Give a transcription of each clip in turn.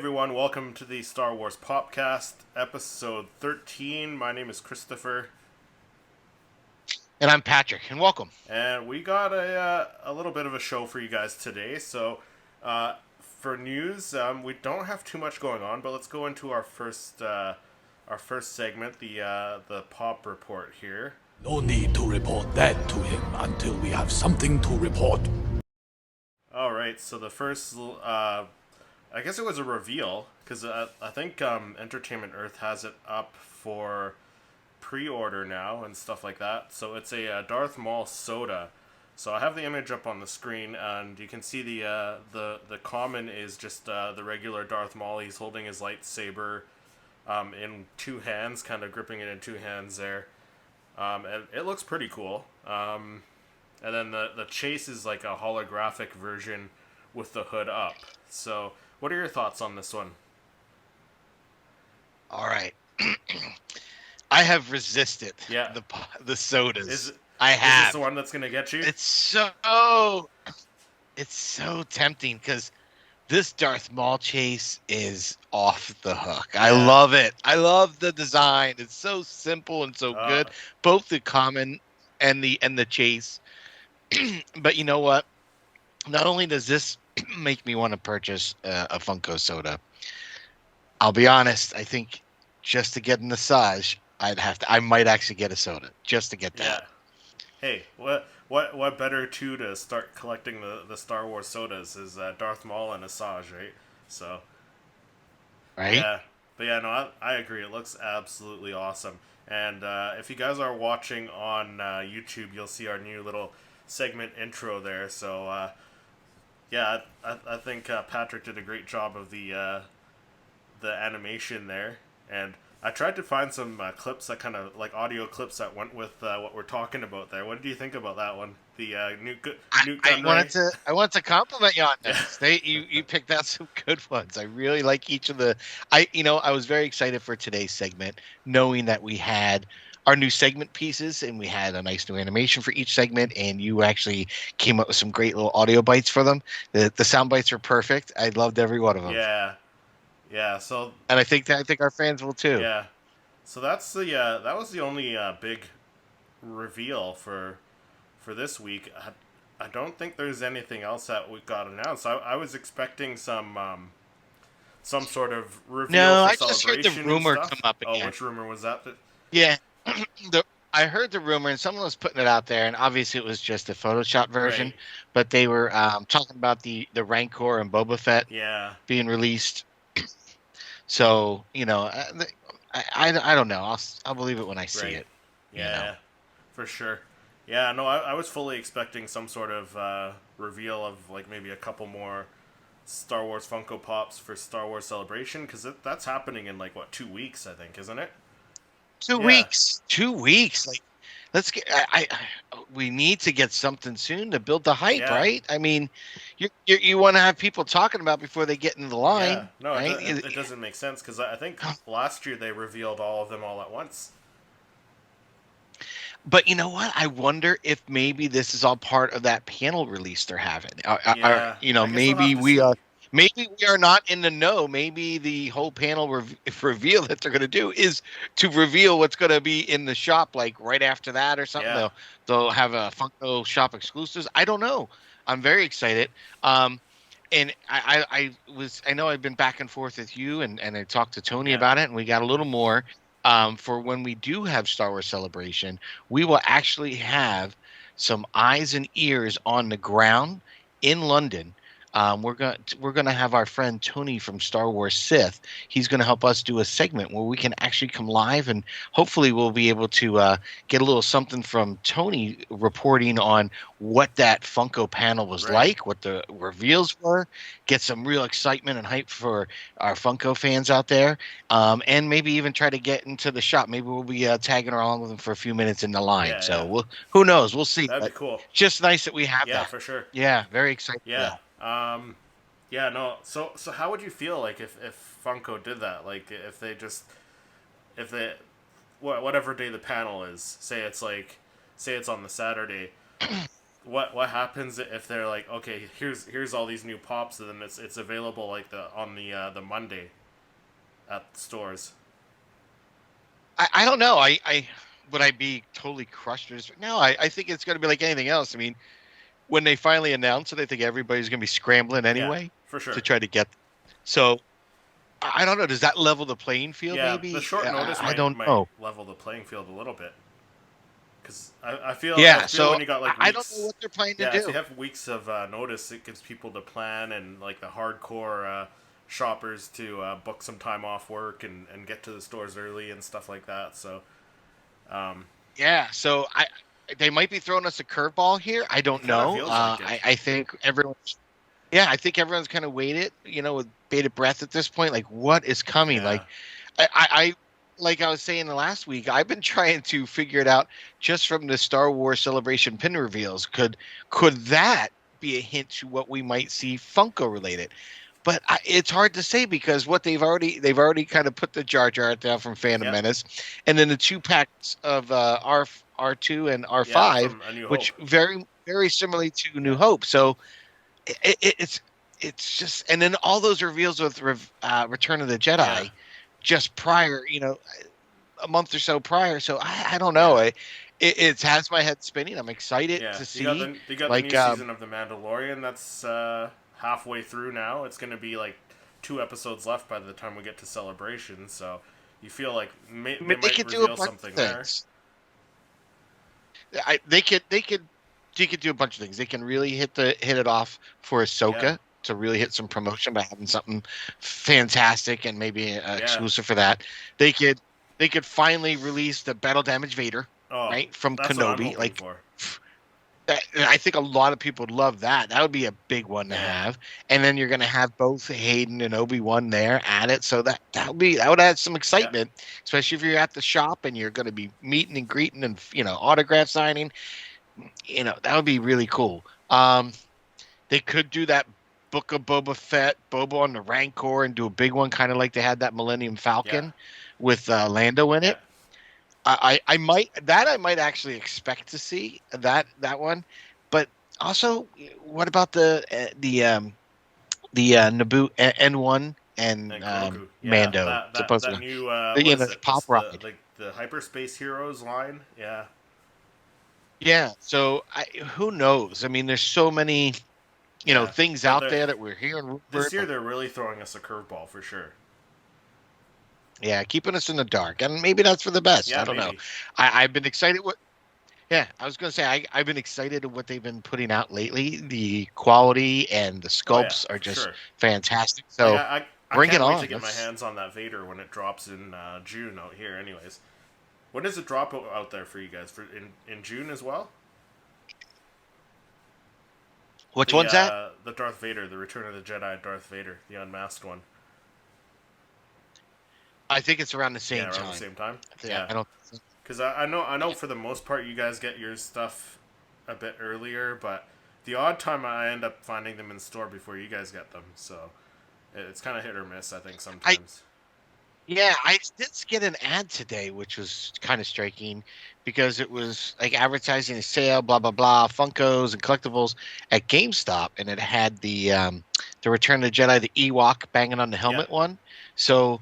everyone, welcome to the Star Wars Popcast, episode 13. My name is Christopher. And I'm Patrick, and welcome. And we got a little bit of a show for you guys today. So, for news, we don't have too much going on, but let's go into our first segment, the Pop Report here. No need to report that to him until we have something to report. Alright, so the first, I guess it was a reveal, because I think Entertainment Earth has it up for pre-order now and stuff like that. So it's a Darth Maul Soda. So I have the image up on the screen, and you can see the common is just the regular Darth Maul. He's holding his lightsaber in two hands, kind of gripping it in two hands there. And it looks pretty cool. And then the chase is like a holographic version with the hood up. So what are your thoughts on this one? All right. I have resisted Yeah. the sodas. Is I have. this the one that's going to get you? It's so tempting because this Darth Maul chase is off the hook. Yeah. I love it. I love the design. It's so simple and so good. Both the common and the chase. But you know what? Not only does this make me want to purchase a Funko Soda, I'll be honest, I think just to get a massage, I might actually get a soda just to get that. Yeah. Hey, what better two to start collecting the Star Wars sodas is Darth Maul and Asajj, right? So, right? Yeah. But yeah, no, I agree. It looks absolutely awesome. And if you guys are watching on YouTube, you'll see our new little segment intro there. So, yeah, I think Patrick did a great job of the animation there. And I tried to find some clips that kind of like audio clips that went with what we're talking about there. What did you think about that one? The I wanted to compliment you on this. You picked out some good ones. I really like each of the. I was very excited for today's segment, knowing that we had our new segment pieces and we had a nice new animation for each segment, and you actually came up with some great little audio bites for them. The sound bites are perfect. I loved every one of them. Yeah. So, and I think our fans will too. Yeah, so that's that was the only big reveal for this week. I don't think there's anything else that we got announced. I was expecting some sort of reveal. No, for I just heard the Celebration rumor and stuff. come up again. Oh, which rumor was that? Yeah, I heard the rumor, and someone was putting it out there, and obviously it was just a Photoshop version. Right. But they were talking about the Rancor and Boba Fett being released. So I don't know. I'll believe it when I see it. Yeah, for sure. Yeah, no, I was fully expecting some sort of reveal of like maybe a couple more Star Wars Funko Pops for Star Wars Celebration, because that's happening in like 2 weeks, I think, isn't it? 2 weeks. 2 weeks. Like, let's get. We need to get something soon to build the hype, right? I mean, you want to have people talking about before they get in the line. Yeah. No, right? it doesn't make sense, because I think last year they revealed all of them all at once. But you know what? I wonder if maybe this is all part of that panel release they're having. Maybe we are. Maybe we are not in the know. Maybe the whole panel reveal that they're going to do is to reveal what's going to be in the shop, like right after that or something. Yeah. They'll have a Funko Shop exclusives. I don't know. I'm very excited. And I know I've been back and forth with you, and I talked to Tony about it, and we got a little more. For when we do have Star Wars Celebration, we will actually have some eyes and ears on the ground in London. We're gonna have our friend Tony from Star Wars Sith. He's gonna help us do a segment where we can actually come live, and hopefully we'll be able to get a little something from Tony reporting on what that Funko panel was like, what the reveals were, get some real excitement and hype for our Funko fans out there, and maybe even try to get into the shop. Maybe we'll be tagging along with them for a few minutes in the line. Who knows? We'll see. That'd be cool. Just nice that we have that. Yeah, for sure. Yeah, very excited. Yeah. No. So how would you feel like if Funko did that? Like if they whatever day the panel is, say it's on the Saturday, what happens if they're like, okay, here's all these new pops, and then it's available like on the Monday at stores. I don't know. I would I be totally crushed? No, I think it's going to be like anything else. I mean, when they finally announce it, I think everybody's going to be scrambling Yeah, anyway for to sure. try to get. So I don't know. Does that level the playing field? Yeah, the Maybe short notice I might don't might know. level the playing field a little bit. Because I Yeah, feel so when you got like I don't know weeks, what they're planning to yeah, if you do. have weeks of notice, it gives people to plan, and like the hardcore shoppers to book some time off work and get to the stores early and stuff like that. So Yeah, so they might be throwing us a curveball here. I it don't kind of know. feels like it. I think everyone's yeah, I think everyone's kind of waited, with bated breath at this point. Like, what is coming? Yeah, Like, I like I was saying the last week, I've been trying to figure it out just from the Star Wars Celebration pin reveals. Could that be a hint to what we might see Funko related? But it's hard to say because what they've already kind of put the Jar Jar down from Phantom yep, Menace, and then the 2 packs of R2 and yeah, R5, from A New Hope. which very similarly to New Yeah, Hope. So it's just, and then all those reveals with Return of the yeah, Jedi just prior, a month or so prior. So I don't know. yeah, It has my head spinning. I'm excited yeah. to You got see. the Like, new season of the Mandalorian that's halfway through now. It's gonna be like 2 episodes left by the time we get to Celebration. So you feel like I they mean, they might could do a reveal bunch of something there. things. They could do a bunch of things. They can really hit it off for Yeah, Ahsoka to really hit some promotion by having something fantastic and maybe yeah. exclusive for that. They could finally release the battle damage Vader, Oh, right, from that's what I'm Kenobi. hoping Like, for. I think a lot of people would love that. That would be a big one to Yeah, have. And then you're going to have both Hayden and Obi-Wan there at it. So that would add some yeah, excitement, especially if you're at the shop and you're going to be meeting and greeting and autograph signing. That would be really cool. They could do that Book of Boba Fett, Boba on the Rancor, and do a big one, kind of like they had that Millennium yeah, Falcon with Lando in yeah. it. I might actually expect to see that one, but also, what about the Naboo N1 and And Grogu, yeah. Mando That supposedly new what is the it? pop It's the ride? like the Hyperspace Heroes line. Yeah, Yeah, so who knows? I mean, there's so many yeah. things But out there that we're hearing this rumored, year but they're really throwing us a curveball for sure. yeah, keeping us in the dark, and maybe that's for the best. Yeah, I don't know. maybe. I've been excited. Yeah, I was gonna say I've been excited at what they've been putting out lately. The quality and the Oh yeah, sculpts are for just sure. fantastic. Like So I bring it can't wait to on. get my Let's. hands on that Vader when it drops in June out here. Anyways, when does it drop out there for you guys? For in June as well? Which one's that? The Darth Vader, the Return of the Jedi Darth Vader, the unmasked one. I think it's around the Yeah, same around the time. same time. Yeah, Yeah, I don't. because I know for the most part you guys get your stuff a bit earlier, but the odd time I end up finding them in store before you guys get them. So it's kind of hit or miss. I think I sometimes. Yeah, I did get an ad today, which was kind of striking because it was like advertising a sale, blah blah blah, Funkos and collectibles at GameStop, and it had the Return of the Jedi, the Ewok banging on the Yeah, helmet one. So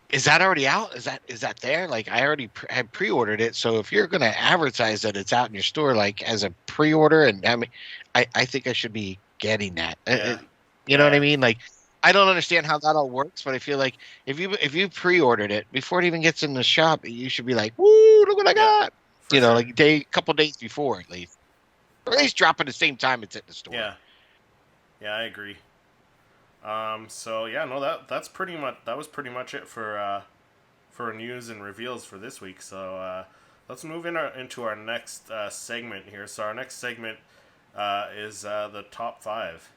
is that already out? Is that there? Like, I already had pre-ordered it. So if you're going to advertise that it's out in your store, like as a pre-order, and I mean, I think I should be getting that. yeah, You know what I yeah, mean? Like, I don't understand how that all works, but I feel like if you pre-ordered it before it even gets in the shop, you should be like, "Woo, look what I yeah, got!" for sure. Like couple days before at least, or at least drop at the same time it's at the store. Yeah, yeah, I agree. So yeah, no, that's pretty much that was pretty much it for news and reveals for this week. So let's move into our next segment here. So our next segment is the top five.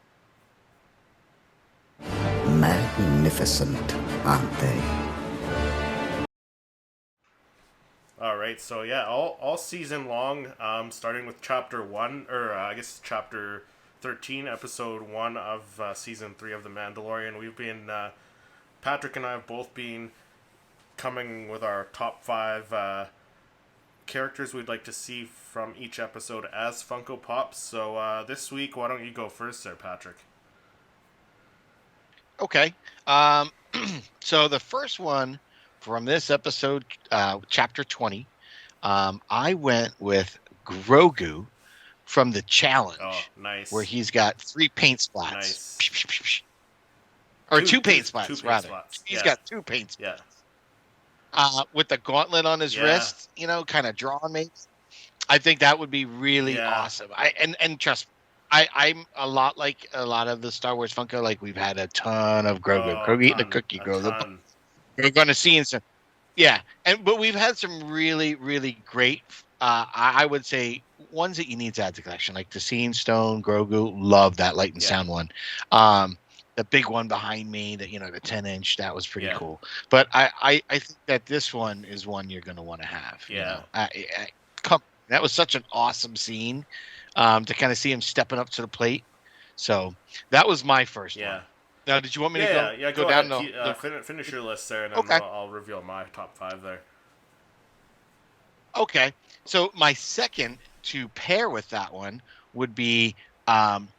Magnificent, aren't they? All right, so yeah, all season long, starting with chapter one, or I guess chapter 13, episode one of season three of The Mandalorian. We've been Patrick and I have both been coming with our top five characters we'd like to see from each episode as Funko Pops. So this week, why don't you go first there, Patrick? Okay. So the first one from this episode, chapter 20, I went with Grogu from the challenge. Oh, nice. Where he's got 3 paint splats. Nice. Or two paint splats, rather. Spots. He's got 2 paint splats. Yeah. With the gauntlet on his wrist, kind of drawing me. I think that would be really awesome. And trust me, I'm a lot like a lot of the Star Wars Funko. Like, we've had a ton of Grogu. Grogu eating the cookie, Grogu. We're going to see some. Yeah. But we've had some really, really great, I would say, ones that you need to add to the collection. Like the Seeing Stone, Grogu. Love that Light and Sound one. The big one behind me, the 10-inch, that was pretty cool. But I think that this one is one you're going to want to have. Yeah. That was such an awesome scene. To kind of see him stepping up to the plate. So that was my first one. Now, did you want me to go down? Finish your list there, and then I'll reveal my top 5 there. Okay. So my second to pair with that one would be Ragnar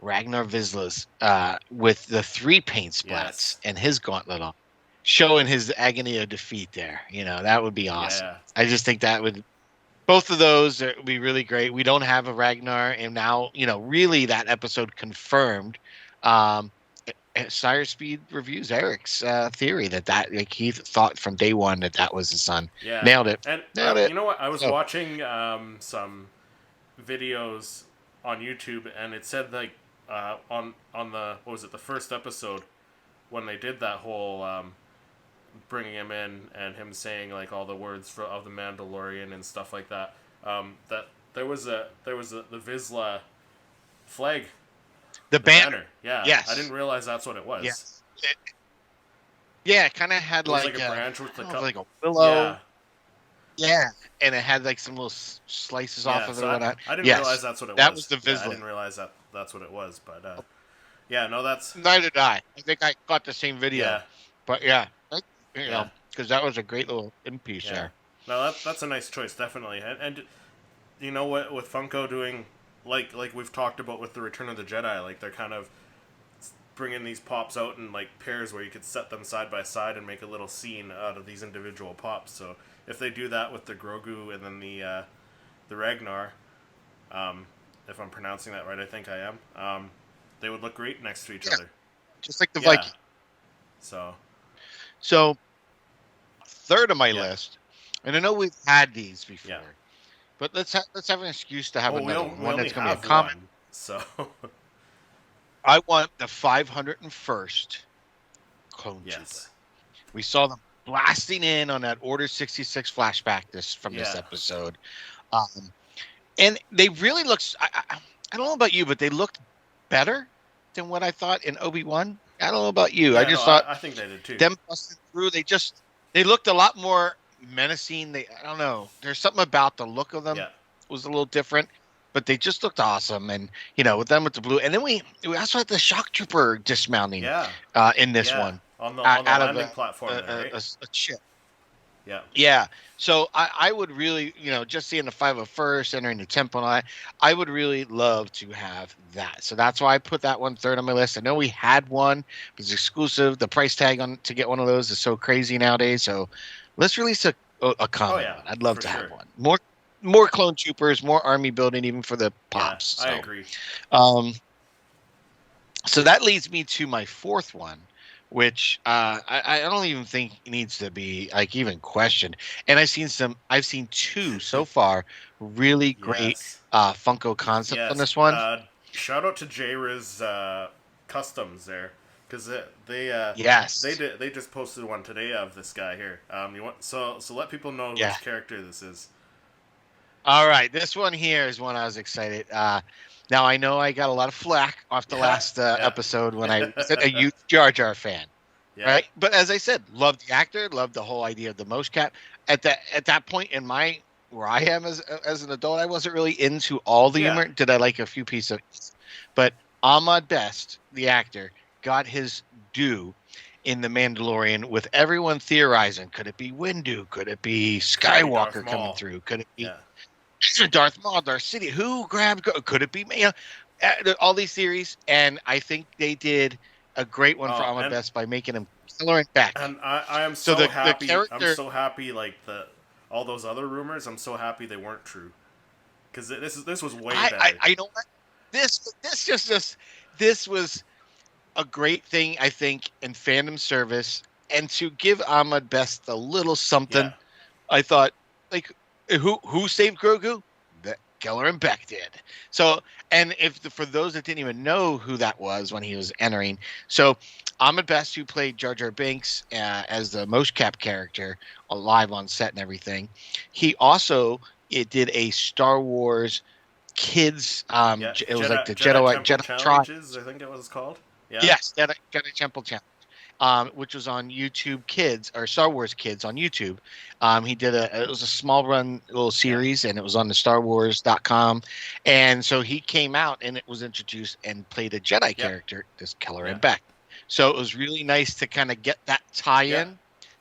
Vizsla's with the 3 paint splats and his gauntlet on, showing his agony of defeat there. That would be awesome. Yeah. I just think that would... Both of those would be really great. We don't have a Ragnar, and now, really that episode confirmed Sire Speed reviews Eric's theory that like, he thought from day one that was his son. Yeah. Nailed it. And Nailed it. You know what? I was watching some videos on YouTube, and it said like on the the first episode when they did that whole bringing him in and him saying like all the words of the Mandalorian and stuff like that. That there was the Vizsla flag, the banner. Yeah. Yes. I didn't realize that's what it was. Yes. It kind of had like a branch with the like a willow. Yeah. Yeah, and it had like some little slices off of it. I didn't realize that's what it was. That was the Vizsla. I didn't realize that's what it was, but that's. Neither did I. I think I caught the same video. Yeah. But because that was a great little piece there. No, that's a nice choice, definitely. And you know what, with Funko doing like we've talked about with the Return of the Jedi, like they're kind of bringing these pops out in like pairs where you could set them side by side and make a little scene out of these individual pops. So if they do that with the Grogu and then the Ragnar, if I'm pronouncing that right, I think I am. They would look great next to each other, just like the Viking. So, third on my list, and I know we've had these before, but let's have an excuse to have another one that's going to be a common. So, I want the 501st Clone Trooper. We saw them blasting in on that Order 66 flashback from this episode, and they really looked. I don't know about you, but they looked better than what I thought in Obi-Wan. I don't know about you. I thought I think they did too. Them busting through, they looked a lot more menacing. I don't know. There's something about the look of them was a little different, but they just looked awesome. And with them with the blue, and then we also had the shock trooper dismounting. In this one on the landing platform, right? a chip. Yeah. So I would really, just seeing the 501st entering the temple, I would really love to have that. So that's why I put that one third on my list. I know we had one, it was exclusive. The price tag to get one of those is so crazy nowadays. So let's release a common one. I'd love to have one. More clone troopers, more army building, even for the pops. Yeah, I agree. So that leads me to my fourth one, which I don't even think needs to be like even questioned. And I've seen 2 so far, really great Funko concept on this one. Shout out to J-Riz Customs there, because they just posted one today of this guy here. So let people know which character this is. All right, this one here is one I was excited. Now, I know I got a lot of flack off the last episode when I said a huge Jar Jar fan, right? But as I said, loved the actor, loved the whole idea of the Mosh Cat. At that point in where I am as an adult, I wasn't really into all the humor. Did I like a few pieces of it? But Ahmad Best, the actor, got his due, in The Mandalorian with everyone theorizing, could it be Windu? Could it be Could be Darth Skywalker coming Maul. through? Could it be Yeah. Darth Maul, Darth City? Who grabbed? Could it be me? All these theories, and I think they did a great one for Ahmed Best by making him Killer and Beck. And I am So so the happy. character, I'm so happy. Like all those other rumors, I'm so happy they weren't true. Because this was way better. I know what this was a great thing, I think, in fandom service, and to give Ahmed Best a little something. Yeah. I thought, like, who saved Grogu? That Keller and Beck did. So, and for those that didn't even know who that was when he was entering, so Ahmed Best, who played Jar Jar Binks as the Most Cap character, live on set and everything, he also did a Star Wars Kids. It was like the Jedi Challenges, I think it was called. Yeah. Yes, Jedi Temple Challenge, which was on YouTube Kids or Star Wars Kids on YouTube. He did it was a small run little series, and it was on the StarWars.com. And so he came out and it was introduced and played a Jedi character, this Keller and Beck. So it was really nice to kind of get that tie-in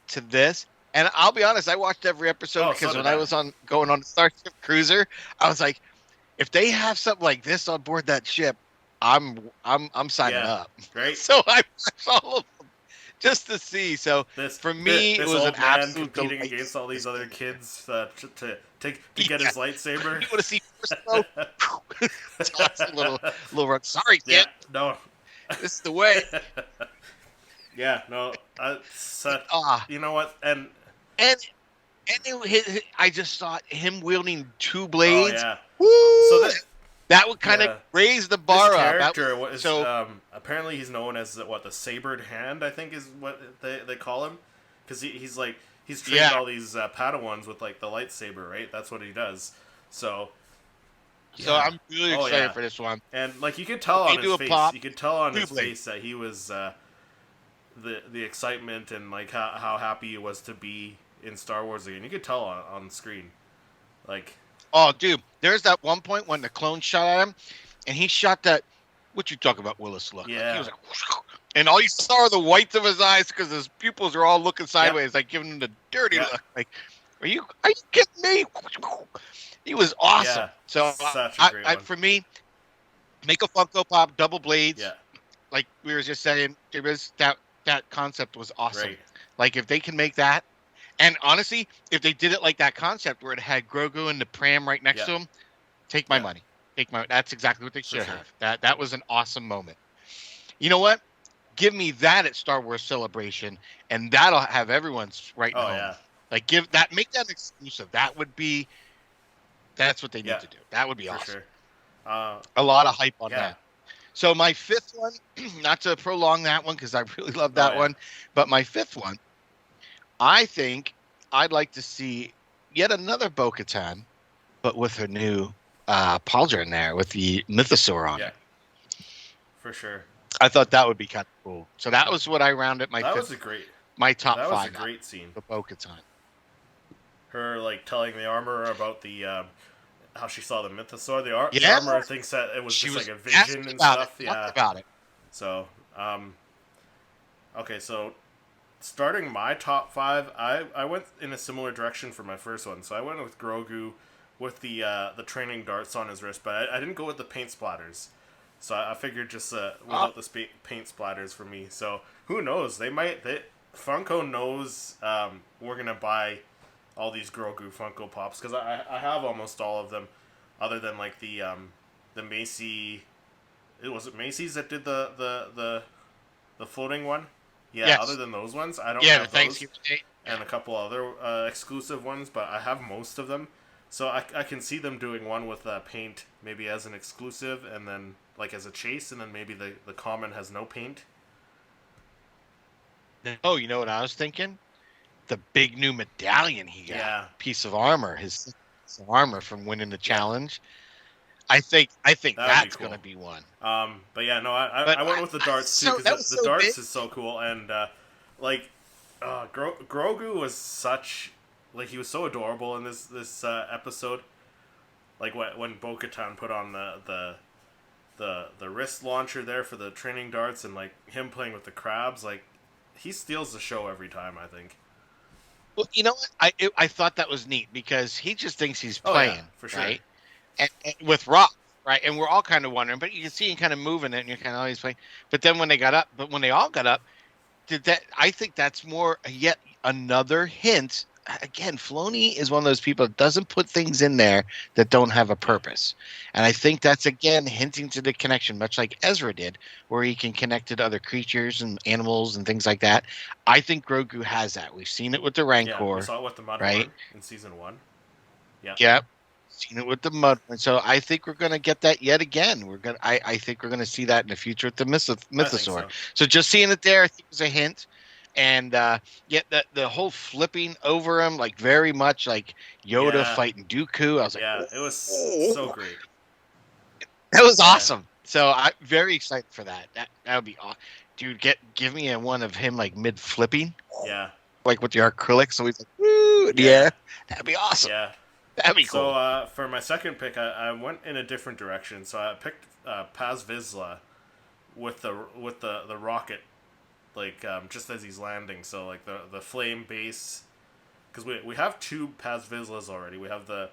to this. And I'll be honest, I watched every episode because when I was going on the Starship Cruiser, I was like, if they have something like this on board that ship, I'm signing up. Great. So I watched all of them just to see. So for me, it was an absolute competing against all these other kids to get his lightsaber. You want to see first It's a little run. Sorry, kid. Yeah, no. This is the way. Yeah, no. You know what? And I just thought him wielding two blades. Oh, yeah. Woo! So that would kind of raise the bar this up. Character apparently he's known as the sabered hand, I think is what they call him, because he's trained all these Padawans with like the lightsaber, right? That's what he does. So I'm really excited for this one. And like you could tell on his face, you could tell on his face that he was the excitement and like how happy he was to be in Star Wars again. You could tell on screen, like. Oh, dude, there's that one point when the clone shot at him, and he shot that. What you talk about, Willis look? Yeah. Like, he was like, and all you saw are the whites of his eyes because his pupils are all looking sideways, like giving him the dirty look. Like, are you kidding me? He was awesome. Yeah, so for me, make a Funko Pop, double blades. Yeah. Like we were just saying, that concept was awesome. Right. Like if they can make that. And honestly, if they did it like that concept where it had Grogu and the pram right next to him, take my money. That's exactly what they should have. That was an awesome moment. You know what? Give me that at Star Wars Celebration, and that'll have everyone's right home. Yeah. Like make that exclusive. That's what they need to do. That would be awesome. Sure. A lot of hype on that. So my fifth one, not to prolong that one because I really love that one, but my fifth one, I think I'd like to see yet another Bo-Katan, but with her new pauldron there with the mythosaur on it. For sure. I thought that would be kind of cool. So that was what I rounded my top that 5. That was a great scene. The Bo-Katan. Her like telling the armorer about the how she saw the mythosaur. The armorer thinks that it was just like a vision and stuff. About it. So okay, so starting my top 5, I went in a similar direction for my first one. So I went with Grogu with the training darts on his wrist, but I didn't go with the paint splatters. So I figured just without the paint splatters for me. So who knows? Funko knows we're gonna buy all these Grogu Funko Pops because I have almost all of them, other than like the Macy. Was it Macy's that did the floating one? Yeah, yes. Other than those ones, I don't have those. And a couple other exclusive ones, but I have most of them. So I can see them doing one with paint, maybe as an exclusive, and then like as a chase, and then maybe the common has no paint. Oh, you know what I was thinking? The big new medallion he got. Yeah. Piece of armor, his armor from winning the challenge. I think that's cool. Going to be one. But yeah, no, I went with the darts too because the darts is so cool, and Grogu was such he was so adorable in this episode. Like when Bo-Katan put on the wrist launcher there for the training darts, and like him playing with the crabs, like he steals the show every time. I think. Well, you know what? I thought that was neat because he just thinks he's Oh playing, yeah, for sure. right? And with Rock, right? And we're all kind of wondering, but you can see him kind of moving it, and you're kind of always playing. But then when they all got up, did that? I think that's more yet another hint. Again, Filoni is one of those people that doesn't put things in there that don't have a purpose. And I think that's, again, hinting to the connection, much like Ezra did, where he can connect to other creatures and animals and things like that. I think Grogu has that. We've seen it with the Rancor. Yeah, we saw it with the Mudhorn right? in season 1. Yeah. Yep. Seen it with the mud. And so I think we're going to get that yet again. I think we're going to see that in the future with the Mythosaur. So just seeing it there, I think is a hint. And yet the whole flipping over him, like very much like Yoda fighting Dooku. I was like, it was so great. That was awesome. So I'm very excited for that. That would be awesome. Dude, give me one of him like mid flipping. Yeah. Like with the acrylic. So he's like, woo, yeah. That'd be awesome. Yeah. That'd be cool. So for my second pick, I went in a different direction. So I picked Paz Vizsla with the rocket. Like just as he's landing, so like the flame base, because we have 2 Paz Vizslas already. We have the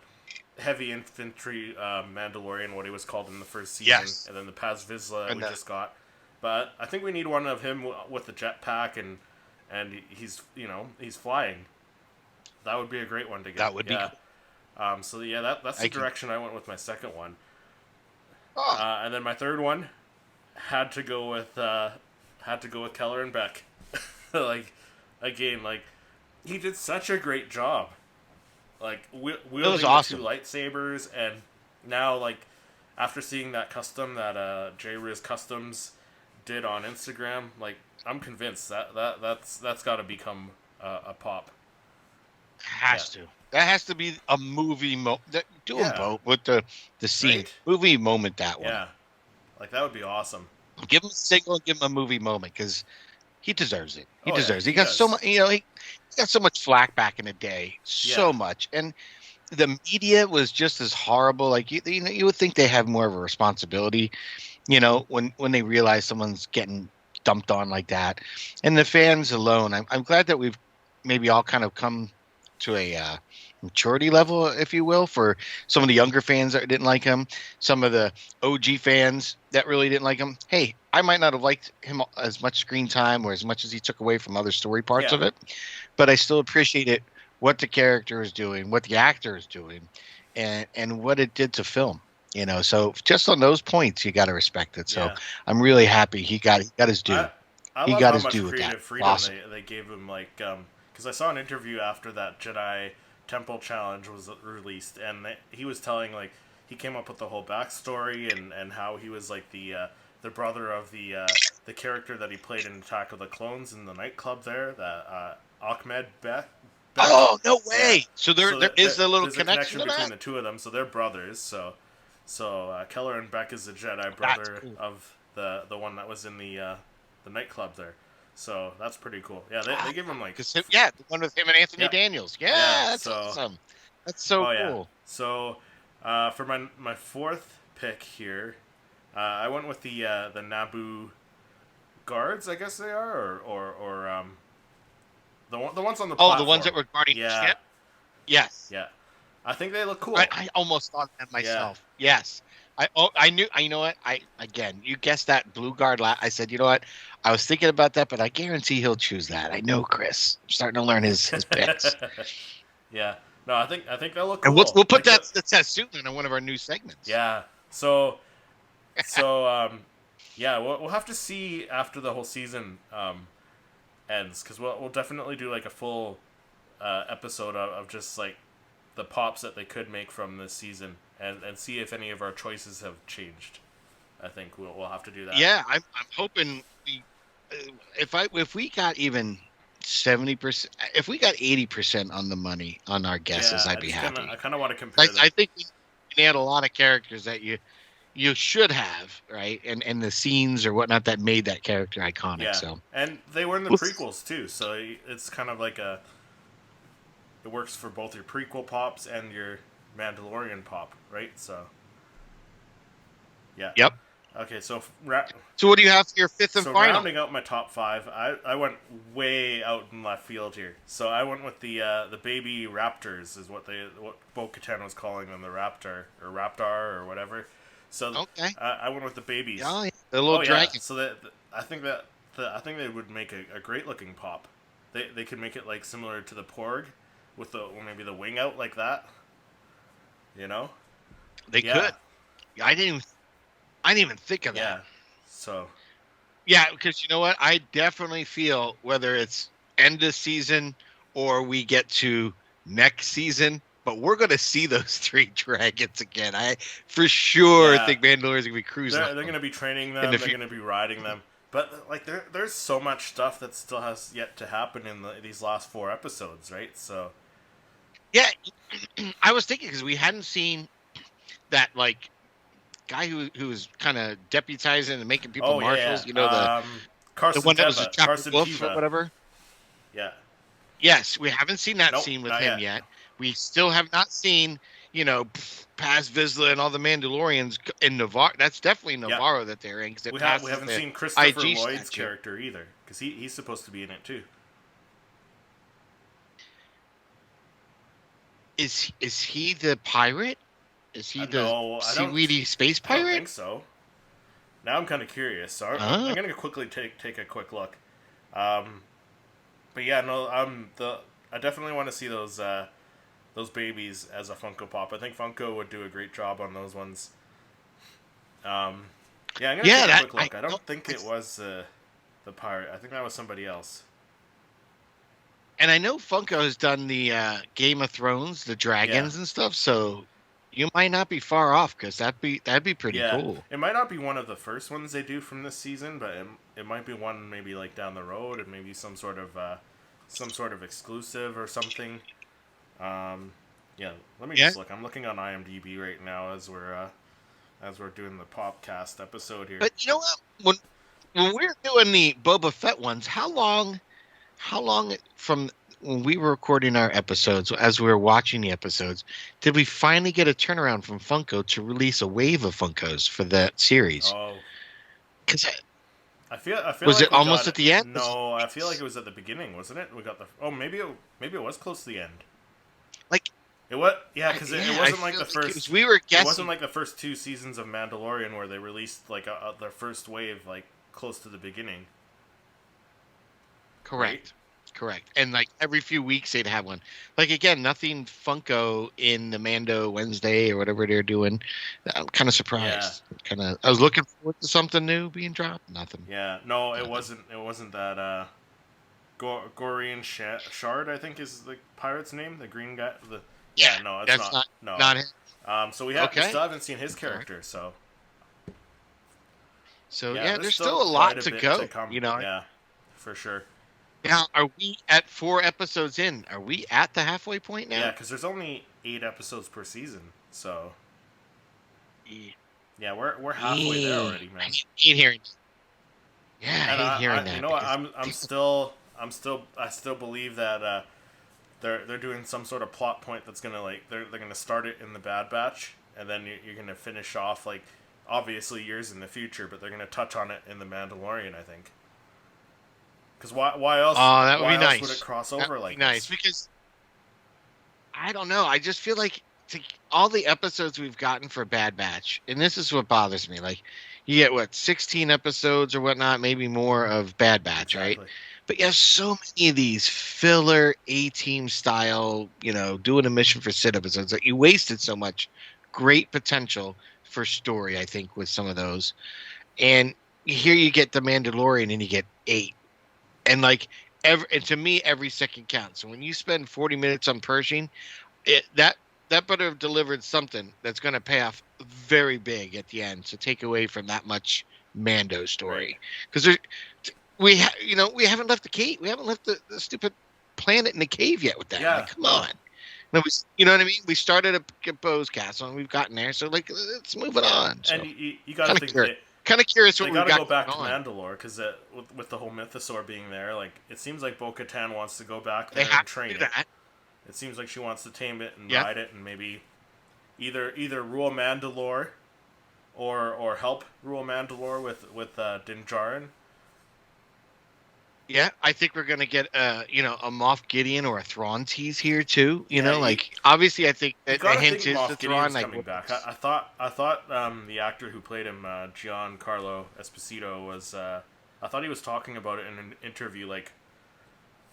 heavy infantry Mandalorian, what he was called in the first season, and then the Paz Vizsla we just got. But I think we need one of him with the jetpack and he's flying. That would be a great one to get. That would be cool. So yeah, that's the direction I went with my second one. Oh. And then my third one had to go with Keller and Beck. Like, again, like, he did such a great job. Like, wielding awesome. the 2 lightsabers, and now, like, after seeing that custom that J-Riz Customs did on Instagram, like, I'm convinced that's got to become a pop. Has to. That has to be a movie moment. Do them both with the scene. Right? Movie moment, that one. Yeah. Like, that would be awesome. Give him a single and give him a movie moment because he deserves it. He deserves it. He does. got so much. He got so much flack back in the day. So much, and the media was just as horrible. Like you would think they have more of a responsibility. When they realize someone's getting dumped on like that, and the fans alone. I'm glad that we've maybe all kind of come to a maturity level, if you will, for some of the younger fans that didn't like him, some of the OG fans that really didn't like him. Hey, I might not have liked him as much screen time or as much as he took away from other story parts of it, but I still appreciated what the character is doing, what the actor is doing, and what it did to film. So just on those points, you got to respect it. So I'm really happy he got his due. I he love got how his much due with creative that. freedom Awesome. they gave him, like, because I saw an interview after that Jedi Temple Challenge was released, and he was telling, like, he came up with the whole backstory and how he was like the brother of the character that he played in Attack of the Clones in the nightclub there, that Ahmed Beck. Oh, no way! Yeah. So there is a little connection between the 2 of them. So they're brothers. So Keller and Beck is the Jedi brother of the one that was in the nightclub there. So that's pretty cool. Yeah, they give him like the one with him and Anthony Daniels. Yeah, that's awesome. That's so cool. Yeah. So for my fourth pick here, I went with the Naboo guards. I guess they are, or the ones on the platform. The ones that were guarding the ship. Yes. Yeah. I think they look cool. I almost thought that myself. Yeah. Yes. I knew. You know what? You guessed that blue guard. I said, you know what? I was thinking about that, but I guarantee he'll choose that. I know Chris. I'm starting to learn his picks. Yeah. No, I think they'll look cool. And we'll put that suit in one of our new segments. Yeah. So yeah, we'll have to see after the whole season ends, because we'll definitely do like a full episode of just like the pops that they could make from this season, and see if any of our choices have changed. I think we'll have to do that. Yeah, I'm hoping if we got even 70%, if we got 80% on the money on our guesses, I'd be happy. I kind of want to compare. I think we had a lot of characters that you should have, right, and the scenes or whatnot that made that character iconic. Yeah. So, and they were in the prequels too, so it's kind of like it works for both your prequel pops and your Mandalorian pop, right? So, yeah. Yep. Okay, so So what do you have for your fifth and so final? rounding out my top 5, I went way out in left field here. So I went with the baby raptors is what Bo-Katan was calling them, the raptor or whatever. So Okay. I went with the babies. Oh, yeah. The little Oh yeah, dragon. so I think I think they would make a great looking pop. They could make it like similar to the Porg, with maybe the wing out like that. You know? They Yeah. could. I didn't even think of that. Yeah. So Yeah, because you know what? I definitely feel whether it's end of season or we get to next season, but we're going to see those 3 dragons again. I for sure think Mandalorian's going to be cruising. they're going to be training them. They're going to be riding them. But like there's so much stuff that still has yet to happen in these last 4 episodes, right? So yeah, I was thinking because we hadn't seen that like guy who was kind of deputizing and making people marshals. Yeah. You know the one that was a chapter wolf or whatever. Yeah. Yes, we haven't seen that scene with him yet. We still have not seen, Paz Vizsla and all the Mandalorians in Navarro. That's definitely Navarro that they're in. We haven't seen Christopher Lloyd's character either, because he's supposed to be in it too. Is he the pirate? Is he the seaweedy space pirate? I don't think so. Now I'm kind of curious, so I'm going to quickly take a quick look. But yeah, no, I definitely want to see those babies as a Funko Pop. I think Funko would do a great job on those ones. Yeah, I'm gonna take a quick look. I don't think it was the pirate. I think that was somebody else. And I know Funko has done the Game of Thrones, the dragons and stuff. So you might not be far off because that'd be pretty cool. It might not be one of the first ones they do from this season, but it might be one maybe like down the road, and maybe some sort of exclusive or something. Yeah, let me just look. I'm looking on IMDb right now as we're doing the Popcast episode here. But you know what? When we're doing the Boba Fett ones, how long from when we were recording our episodes, as we were watching the episodes, did we finally get a turnaround from Funko to release a wave of Funkos for that series? Oh, because I feel was like it almost at the end? No, I feel like it was at the beginning, wasn't it? We got maybe it was close to the end. Like it was, because it wasn't like the first. We were guessing. It wasn't like the first 2 seasons of Mandalorian where they released like their first wave like close to the beginning. Correct. Correct. And like every few weeks they'd have one. Like again, nothing Funko in the Mando Wednesday or whatever they're doing. I'm kind of surprised. I was looking forward to something new being dropped. Nothing. Yeah. No, it wasn't that Gorian Shard, I think is the pirate's name, the green guy. No, it's that's not. No. Not him. So we still haven't seen his character, so there's still a lot to go. Yeah, for sure. Now, are we at 4 episodes in? Are we at the halfway point now? Yeah, because there's only 8 episodes per season, so yeah, we're halfway there already, man. I hate hearing. Yeah, I hate hearing that. You know what? I still believe that they're doing some sort of plot point that's gonna they're gonna start it in the Bad Batch, and then you're gonna finish off obviously years in the future, but they're gonna touch on it in the Mandalorian, I think. Because why else? That would be nice. Would it cross over nice? Because I don't know. I just feel like all the episodes we've gotten for Bad Batch, and this is what bothers me. Like, you get 16 episodes or whatnot, maybe more of Bad Batch, right? But you have so many of these filler A-Team style, doing a mission for Sid episodes that you wasted so much great potential for story. I think with some of those, and here you get the Mandalorian, and you get 8. And to me, every second counts. So when you spend 40 minutes on Pershing, that better have delivered something that's going to pay off very big at the end. So take away from that much Mando story, because we haven't left the cave. We haven't left the stupid planet in the cave yet with that. Yeah. Come on. You know what I mean? We started a Bose Castle and we've gotten there. So let's move it on. So, and you got to think kind of curious what we got to go back to on. Mandalore, because with the whole mythosaur being there, it seems like Bo-Katan wants to go back there and train it. It seems like she wants to tame it and ride it, and maybe either rule Mandalore or help rule Mandalore with Din Djarin. Yeah, I think we're gonna get a Moff Gideon or a Thrawn tease here too. Yeah, Obviously I think You a gotta hint think is Moff the Gideon's Thrawn. coming back. I thought the actor who played him, Giancarlo Esposito, was. I thought he was talking about it in an interview like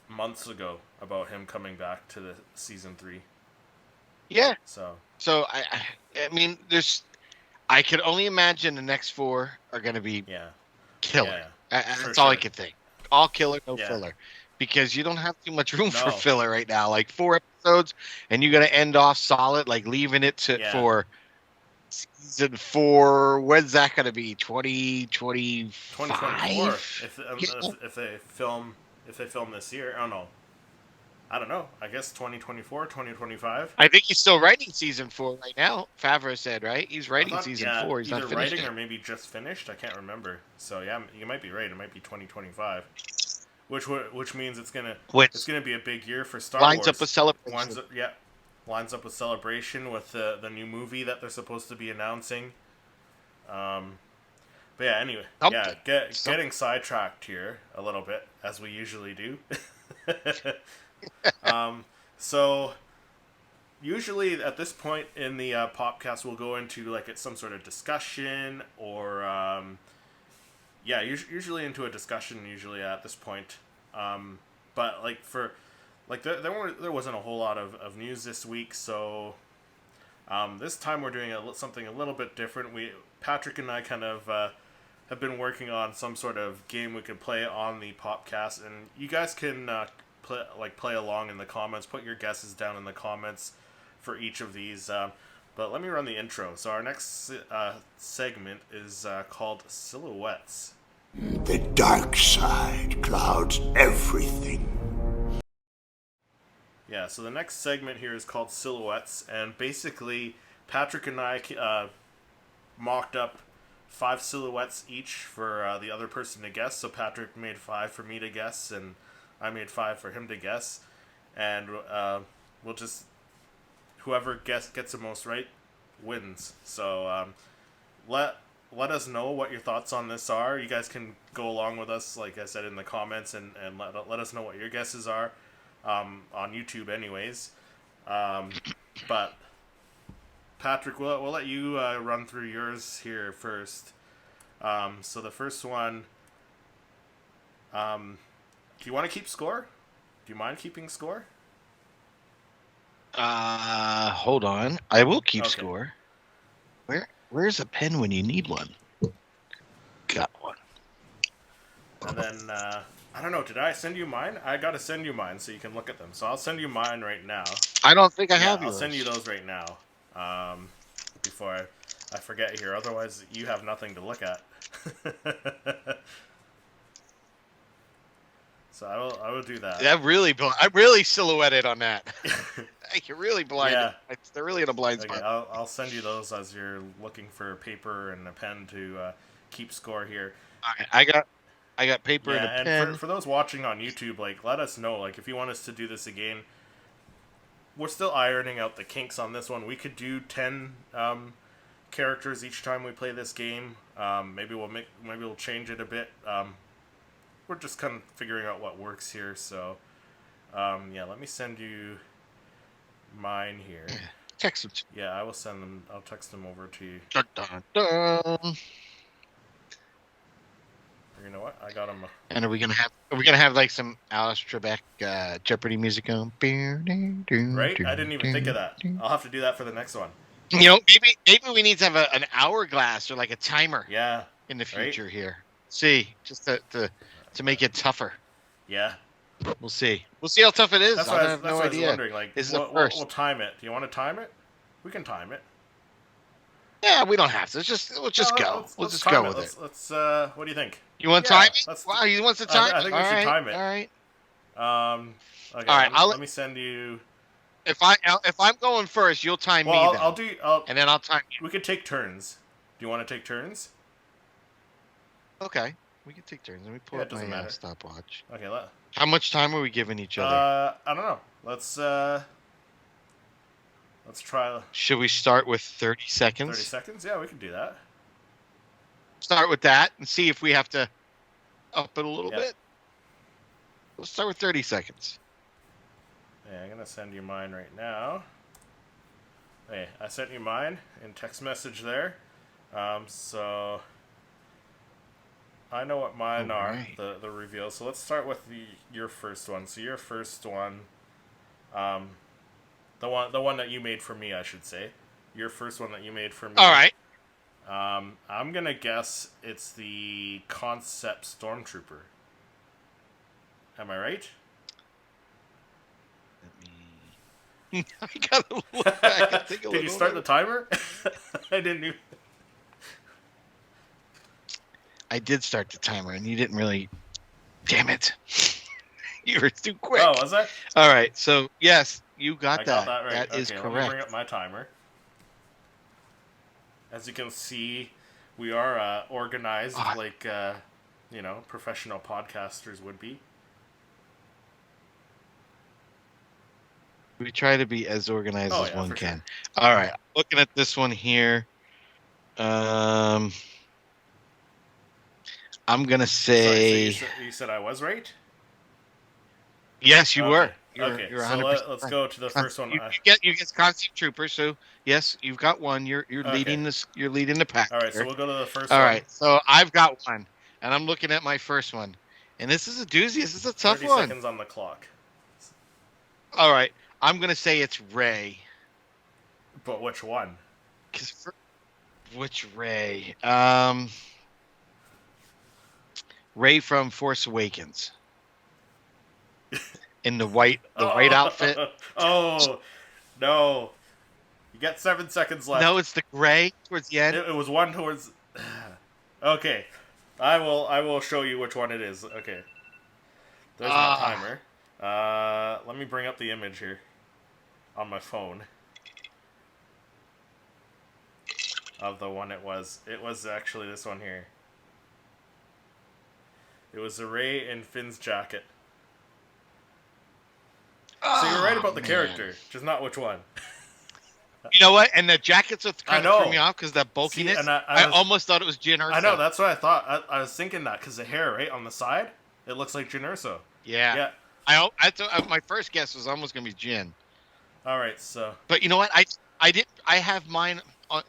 months ago about him coming back to the season 3. Yeah. So I mean, I could only imagine the next 4 are gonna be killer. That's all I could think. All killer, no filler. Because you don't have too much room for filler right now. Like 4 episodes, and you got to end off solid, like leaving it for season 4. When's that going to be? 2024. 2024. If they film this year, I don't know. I guess 2024, 2025. I think he's still writing season 4 right now. Favreau said, right? He's writing season 4. He's either not finished writing yet. or maybe just finished. I can't remember. So yeah, you might be right. It might be 2025, which means it's gonna be a big year for Star Wars. Lines up with Celebration. Lines up with Celebration with the new movie that they're supposed to be announcing. But yeah, anyway, getting sidetracked here a little bit as we usually do. So usually at this point in the podcast, we'll go into like some sort of discussion or usually into a discussion. Usually at this point, but like there wasn't a whole lot of news this week, so this time we're doing something a little bit different. Patrick and I kind of have been working on some sort of game we could play on the podcast, and you guys can play along in the comments. Put your guesses down in the comments for each of these. But let me run the intro. So our next segment is called Silhouettes. The dark side clouds everything. Yeah, so the next segment here is called Silhouettes, and basically Patrick and I mocked up 5 silhouettes each for the other person to guess. So Patrick made 5 for me to guess, and I made 5 for him to guess, and we'll just whoever gets the most right wins. So let us know what your thoughts on this are. You guys can go along with us, like I said, in the comments, and let us know what your guesses are on YouTube, anyways. But Patrick, we'll let you run through yours here first. So the first one. Do you want to keep score? Do you mind keeping score? Hold on. I will keep score. Where's a pen when you need one? Got one. And then, I don't know, did I send you mine? I gotta send you mine so you can look at them. So I'll send you mine right now. I don't think I have yours. I'll send you those right now. Before I forget here. Otherwise, you have nothing to look at. So I will do that. I really silhouetted on that. You're really blinded. Yeah. They're really in a blind spot. I'll send you those as you're looking for paper and a pen to keep score here. I got paper and a pen. And for those watching on YouTube, let us know. If you want us to do this again, we're still ironing out the kinks on this one. We could do 10 characters each time we play this game. Maybe we'll change it a bit. We're just kind of figuring out what works here. So, let me send you mine here. Text them. Yeah, I will send them. I'll text them over to you. Dun, dun, dun. You know what? I got them. And are we gonna have like some Alice Trebek Jeopardy music on? Right? I didn't even think of that. I'll have to do that for the next one. Maybe we need to have an hourglass or like a timer. Yeah. In the future here. See, just to make it tougher. Yeah. We'll see. We'll see how tough it is. I have no idea. I was wondering, we'll time it. Do you want to time it? We can time it. Yeah, we don't have to. We'll just go. We'll just go with it. Let's what do you think? You want to time it? Wow, he wants to time it? I think we should time it. All right. Okay, all right. Let me send you. If I'm going first, you'll time me. Then. And then I'll time you. We could take turns. Do you want to take turns? Okay, we can take turns. Let me pull up my stopwatch. Okay. How much time are we giving each other? I don't know. Let's try. Should we start with 30 seconds? 30 seconds? Yeah, we can do that. start with that and see if we have to up it a little Yep. bit. Let's start with 30 seconds. Yeah, I'm gonna send you mine right now. Hey, I sent you mine in text message there. So I know what mine Alright. are, the reveals. So let's start with your first one. So your first one, the one that you made for me, I should say. Your first one that you made for me. All right. I'm gonna guess it's the concept Stormtrooper. Am I right? I gotta look back and take a look. Did you start the timer? I didn't even... I did start the timer, and you didn't really. Damn it! You were too quick. Oh, was I? All right. So yes, you got I that. got that right. That is okay, Let me correct. bring up my timer. As you can see, we are organized like professional podcasters would be. We try to be as organized as yeah, one for can. sure. All right. Looking at this one here. I'm gonna say. Sorry, so you said I was right? Yes, you were. Okay, You're so 100%. let's go to the first one. You get Concept Trooper. So yes, you've got one. You're leading this. You're leading the pack. All right, here. so we'll go to the first All one. right, so I've got one, and I'm looking at my first one, and this is a doozy. This is a tough 30 one. seconds on the clock. All right, I'm gonna say it's Rey. But which one? Which Rey? Rey from Force Awakens. In the white outfit. Oh no! You got 7 seconds left. No, it's the gray towards the end. It was one towards. Okay, I will show you which one it is. Okay, there's my timer. Let me bring up the image here on my phone of the one it was. It was actually this one here. It was the Rey in Finn's jacket. So you're right about the character, just not which one. You know what? And the jackets kind of know. threw me off because that bulkiness. See, and I almost thought it was Jyn Erso. I know, that's what I thought. I was thinking that because the hair, right, on the side, it looks like Jyn Erso. Yeah. I thought my first guess was almost going to be Jyn. All right, so. But you know what? I have mine,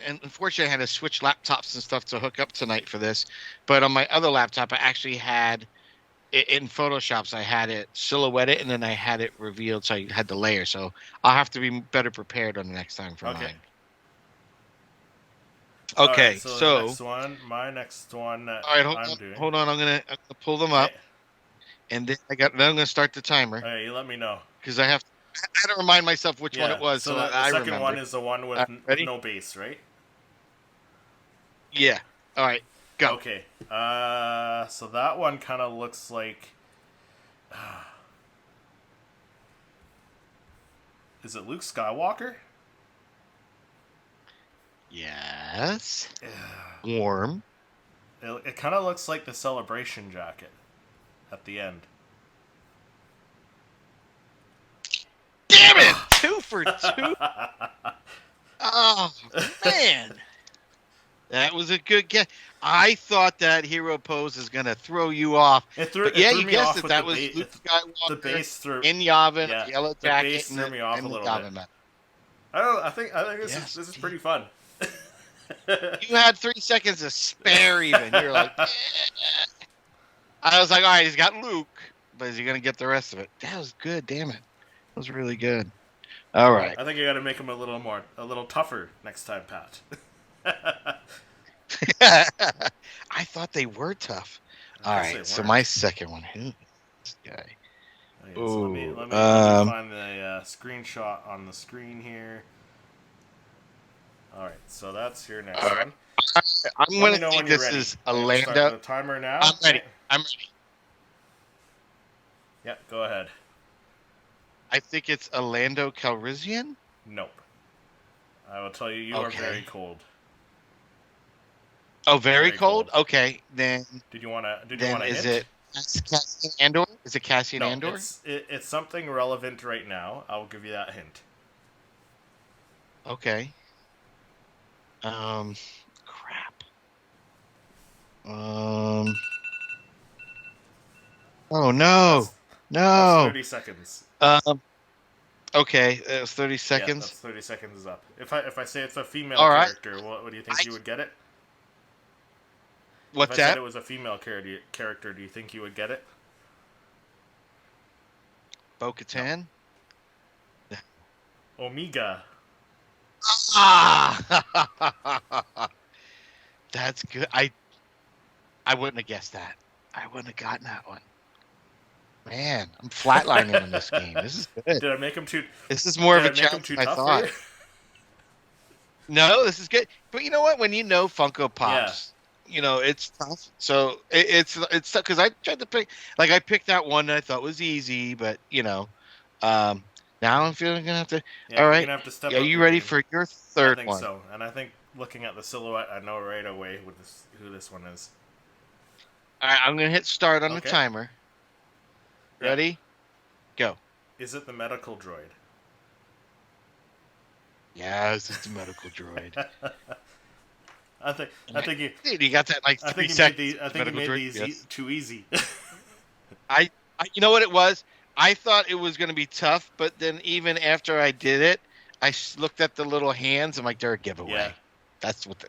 and unfortunately I had to switch laptops and stuff to hook up tonight for this. But on my other laptop, I actually had, in Photoshop, I had it silhouetted and then I had it revealed, so I had the layer. So I'll have to be better prepared on the next time for mine. Okay, right, so my next one. All right, hold on. I'm gonna pull them up, Okay. and then I'm gonna start the timer. All right, you let me know. Because I had to remind myself which one it was. So So the I second remember. one is the one with ready? no base, right? Yeah. All right. Go. Okay. So that one kind of looks like. Is it Luke Skywalker? Yes. Warm. It kind of looks like the celebration jacket at the end. Damn it! 2 for 2. Oh man, that was a good guess. I thought that hero pose is gonna throw you off. But yeah, you guessed it. That was Luke Skywalker the base threw in Yavin, yeah, yellow the jacket, base threw me off a little Yavin bit. hat. I don't know. I think this is pretty fun. You had 3 seconds to spare. Even you're like, eh. I was like, all right, he's got Luke, but is he gonna get the rest of it? That was good. Damn it, that was really good. All right. I think you got to make him a little tougher next time, Pat. I thought they were tough. I All guess they right, so weren't. my second one. Who is this guy? Okay, so let me Ooh, find the screenshot on the screen here. All right, so that's your next one. I'm Let me going know to when think you're this ready. is I'm a gonna start Lando. the timer now. I'm ready. I'm ready. Yeah, go ahead. I think it's a Lando Calrissian. Nope. I will tell you, you are Okay. very cold. Oh, very Very cold? cold. Okay, then Did you want to? then is it Cassian Andor? Is it Cassian No, Andor? it's something relevant right now. I'll give you that hint. Okay. Crap. Oh no, That's no. 30 seconds. Okay, it was 30 Yeah, seconds. that's 30 seconds is up. If I say it's a female All right. character, what do you think you would get it? What's If I said that? it was a female character, do you think you would get it? Bo-Katan? Omega. Ah! That's good. I wouldn't have guessed that. I wouldn't have gotten that one. Man, I'm flatlining in this game. This is good. Did I make him too? This is more of a Did I make him challenge too than I tough thought. for you? No, this is good. But you know what? When you know Funko Pops, you know it's tough. So it's tough because I tried to pick. Like I picked out one that I thought was easy, but now I'm feeling gonna have to. Yeah, all right, you're gonna have to step are up you your ready game. for your I third think one? so, and I think looking at the silhouette, I know right away who this one is. All right, I'm gonna hit start on the Okay. timer. Ready? Go. Is it the medical droid? Yes, it's a medical droid. I think you. Dude, you got that in like I 3 think seconds. I think you Medical made droid? these Yes. too easy. I you know what it was? I thought it was going to be tough, but then even after I did it, looked at the little hands. I'm like, they're a giveaway. Yeah. That's what.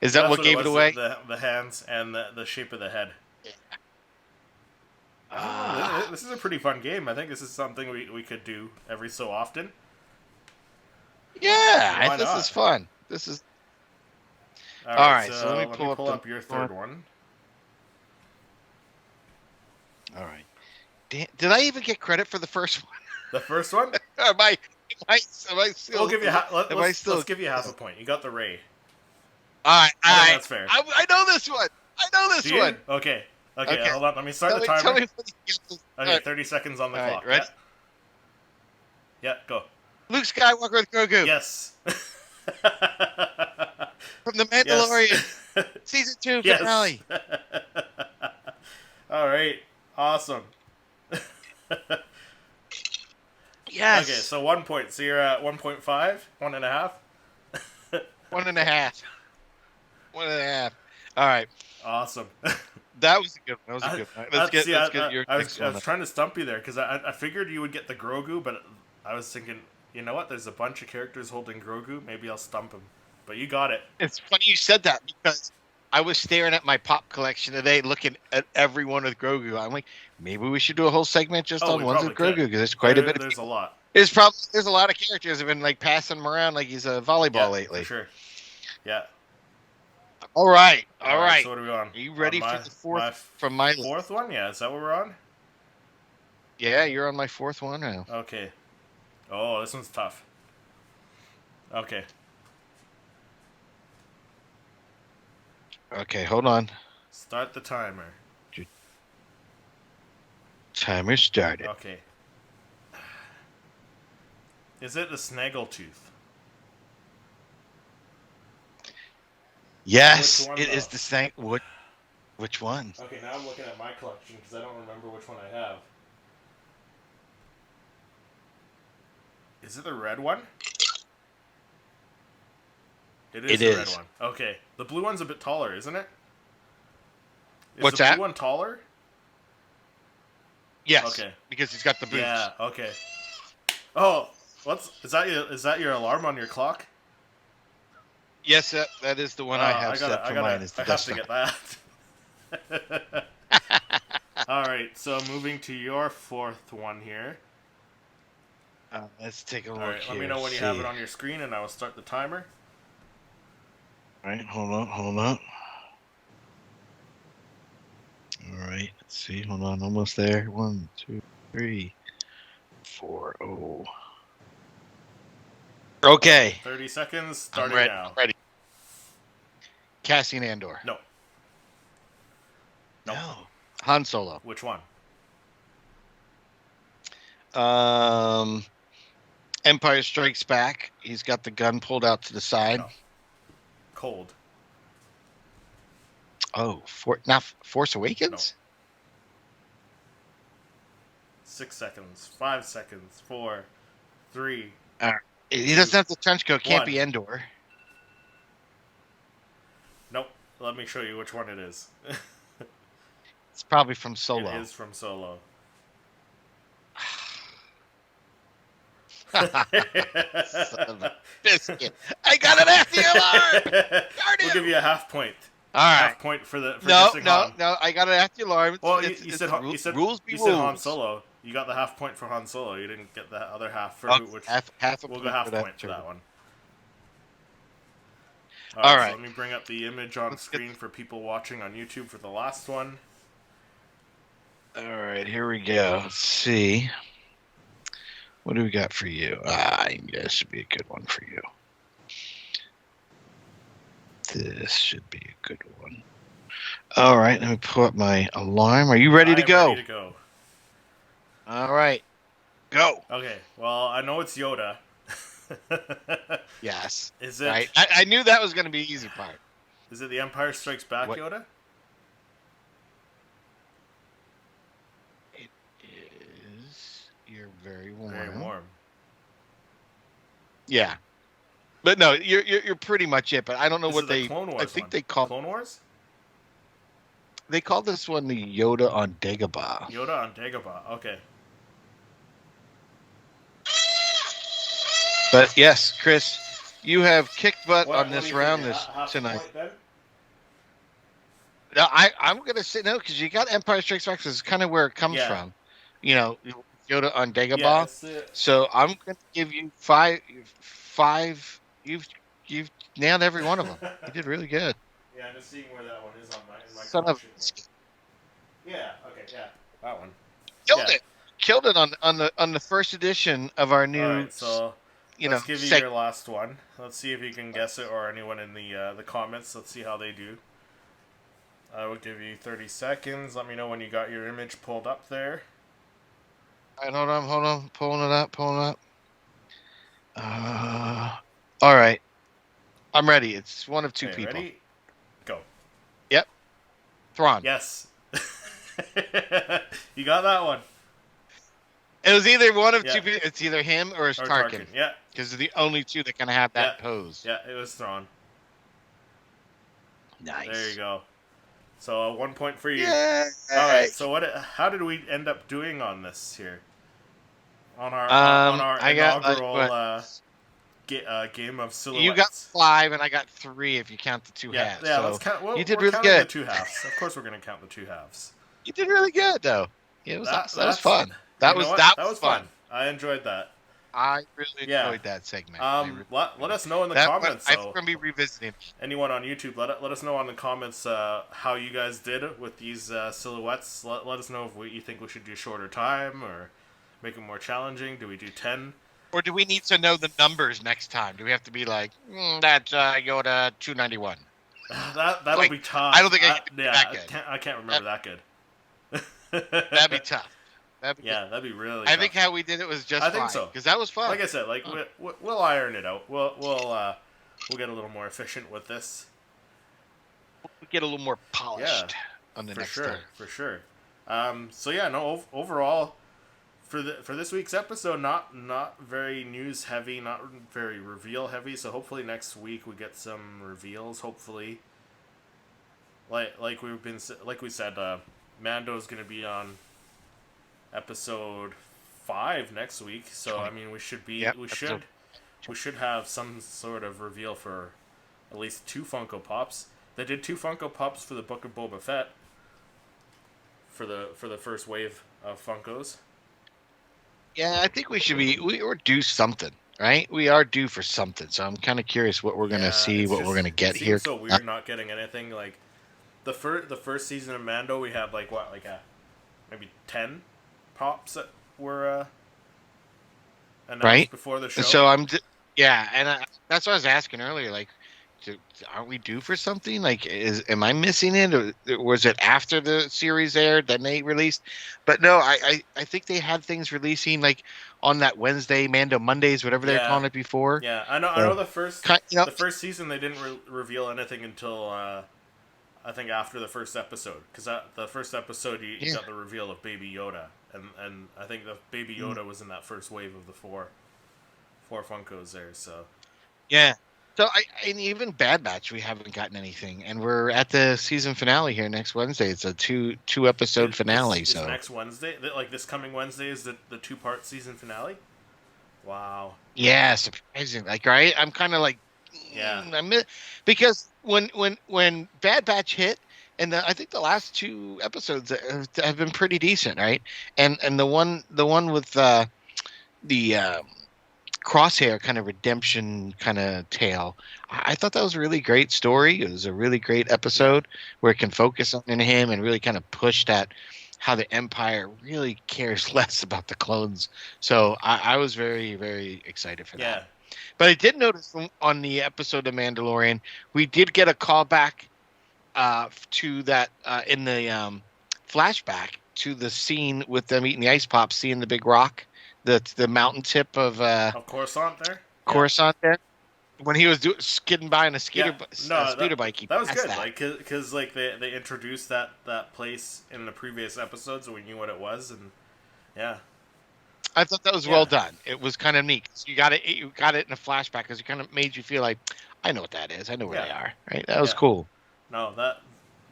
Is that what gave it was, away? The hands and the shape of the head. This is a pretty fun game. I think this is something we could do every so often. Yeah, Why this not? is fun. This is All right, so let me pull up your third one. all right. Did I even get credit for the first one? The first one? am I still? We'll give you let's give you half a Yeah. point. You got the Ray. All right, I think that's fair. I know this one. I know this Do you? one. Okay, Okay. hold on. Let me start the Tell timer. me when you get this. Okay, All right. 30 seconds on the All right, clock. ready? Yeah, go. Luke Skywalker with Grogu Yes. from the Mandalorian season 2 Yes. finale. All right. Awesome. Yes. Okay, so 1 point. So you're at 1.5, 1.5. 1.5. 1.5. All right. Awesome. That was a good one. That was a good one. Let's get your I next was one. trying to stump you there because I figured you would get the Grogu, but I was thinking, you know what? There's a bunch of characters holding Grogu. Maybe I'll stump him. But you got it. It's funny you said that because I was staring at my pop collection today, looking at every one with Grogu. I'm like, maybe we should do a whole segment just Oh, on we ones with probably Grogu could. because there's quite a bit. There's a lot. There's a lot of characters that have been like passing him around like he's a volleyball lately. For sure. Yeah. All right. All right. So what are we on? Are you ready On for the fourth from my list? fourth one? Yeah. Is that what we're on? Yeah, you're on my fourth one now. Okay. Oh, this one's tough. Okay. Okay, hold on. Start the timer. Timer started. Okay. Is it a snaggletooth? Yes, Which one, it is though? the same. Which one? Okay, now I'm looking at my collection because I don't remember which one I have. Is it the red one? It is It the red is. one. Okay. The blue one's a bit taller, isn't it? Is What's the that? blue one taller? Yes. Okay. Because he's got the boots. Yeah, okay. Oh, is that your alarm on your clock? Yes, that is the one I have set for mine. Is the I have Death to Star. get that. All right, so moving to your fourth one here. Let's take a All look right, here. let me know when you have it on your screen, and I will start the timer. All right, hold on. All right, let's see. Hold on, almost there. 1, 2, 3, 4. Oh. Okay. 30 seconds, I'm starting ready. now. I'm ready. Cassian Andor. No. Nope. No. Han Solo. Which one? Empire Strikes Back. He's got the gun pulled out to the side. No. Cold. Oh, Force Awakens? 6 seconds. 5 seconds. 4, 3. He doesn't have the trench coat. Can't One. be Endor. Nope. Let me show you which one it is. It's probably from Solo. It is from Solo. Son of a biscuit. I got an FDLR! We'll give you a half point. All right. Half point for guessing Han. No. I got an FDLR. Well, you said rules be you rules. said Han Solo. You got the half point for Han Solo. You didn't get the other half for which half a we'll point go half for that point for that one. All right. So let me bring up the image on screen for people watching on YouTube for the last one. All right, here we go. Let's see. What do we got for you? This should be a good one for you. This should be a good one. All right, let me pull up my alarm. Are you ready to go? Ready to go. All right, go. Okay. Well, I know it's Yoda. Yes. Is it? Right. I knew that was going to be the easy part. Is it the Empire Strikes Back What? Yoda? It is. You're very warm. Very warm. Yeah. But no, you're pretty much it. But I don't know This what is the they. Clone Wars I think one. they call. Clone Wars. They call this one the Yoda on Dagobah. Yoda on Dagobah. Okay. But yes, Chris, you have kicked butt What on do this you round think? this Half a tonight. point then? No, I'm gonna say no because you got Empire Strikes Back. This is kind of where it comes Yeah. from. You know, Yoda on Yeah, Dagobah. it's the- So I'm gonna give you five. You've nailed every one of them. You did really good. yeah, I'm just seeing where that one is on in my Son of. collection. Yeah. Okay. Yeah. That one. Killed Yeah. it. Killed it on the first edition of our new. All right. So let's give you seg- your last one. Let's see if you can guess it, or anyone in the comments. Let's see how they do. I will give you 30 seconds. Let me know when you got your image pulled up there. All right, hold on. Pulling it up. All right. I'm ready. It's one of two Okay, people. Ready? Go. Yep. Thrawn. Yes. You got that one. It was either one of Yeah. two people. It's either him or it's Or Tarkin. Yeah. Because they're the only two that can have that Yeah. pose. Yeah, it was Thrawn. Nice. There you go. So 1 point for you. Yeah. All right. So how did we end up doing on this here? On our I got, inaugural game of silhouettes. You got 5 and I got 3 if you count the two halves. Yeah. So Let's count. Well, you did we're really counting good. The two halves. Of course, we're going to count the two halves. You did really good though. It was that was fun. That was fun. I enjoyed that. I really enjoyed that segment. Let us know in the comments. I'm going to be revisiting. Anyone on YouTube, let us know in the comments how you guys did with these silhouettes. Let us know if you think we should do shorter time or make it more challenging. Do we do 10? Or do we need to know the numbers next time? Do we have to be like, that's Yoda 291? That'll Like, be tough. I don't think I can do that good. I can't remember that good. That'd be tough. That'd be really. I tough. think how we did it was just fine. I think so Because that was fun. Like I said, we'll iron it out. We'll get a little more efficient with this. We'll get a little more polished on the next time. For sure. So yeah, no. Overall, for this week's episode, not very news heavy, not very reveal heavy. So hopefully next week we get some reveals. Hopefully, like we said, Mando's gonna be on episode 5 next week. So I mean, we should have some sort of reveal for at least 2 Funko Pops. They did 2 Funko Pops for the Book of Boba Fett for the first wave of Funkos. Yeah, I think we're due something, right? We are due for something. So I'm kind of curious what we're gonna see, what we're gonna get here. It's so weird not getting anything. Like the first season of Mando, we had maybe 10 pops that were announced before the show. So that's what I was asking earlier. Like, aren't we due for something? Like, am I missing it, or was it after the series aired then they released? But no, I think they had things releasing like on that Wednesday, Mando Mondays, whatever they're calling it before. Yeah, I know the first the first season they didn't reveal anything until I think after the first episode, because the first episode you got the reveal of Baby Yoda, and I think the Baby Yoda was in that first wave of the four Funkos there. So yeah. So and even Bad Batch, we haven't gotten anything, and we're at the season finale here next Wednesday. It's a two episode finale. This So next Wednesday, like this coming Wednesday, is the 2-part season finale. Wow. yeah, surprising. Like, right? I'm kind of like, Yeah. because when Bad Batch hit, and I think the last 2 episodes have been pretty decent, right? And the one with the Crosshair kind of redemption kind of tale. I thought that was a really great story. It was a really great episode where it can focus on him and really kind of push that how the Empire really cares less about the clones. So I was very, very excited for that. But I did notice on the episode of Mandalorian, we did get a callback to that in the flashback to the scene with them eating the ice pop, seeing the big rock. The mountain tip of Coruscant there. Coruscant there, when he was skidding by on a speeder bike. That was good. Like, because like they introduced that place in the previous episodes, so we knew what it was, and yeah. I thought that was well done. It was kind of neat. You got it in a flashback because it kind of made you feel like, I know what that is. I know where they are. Right? That was cool. No,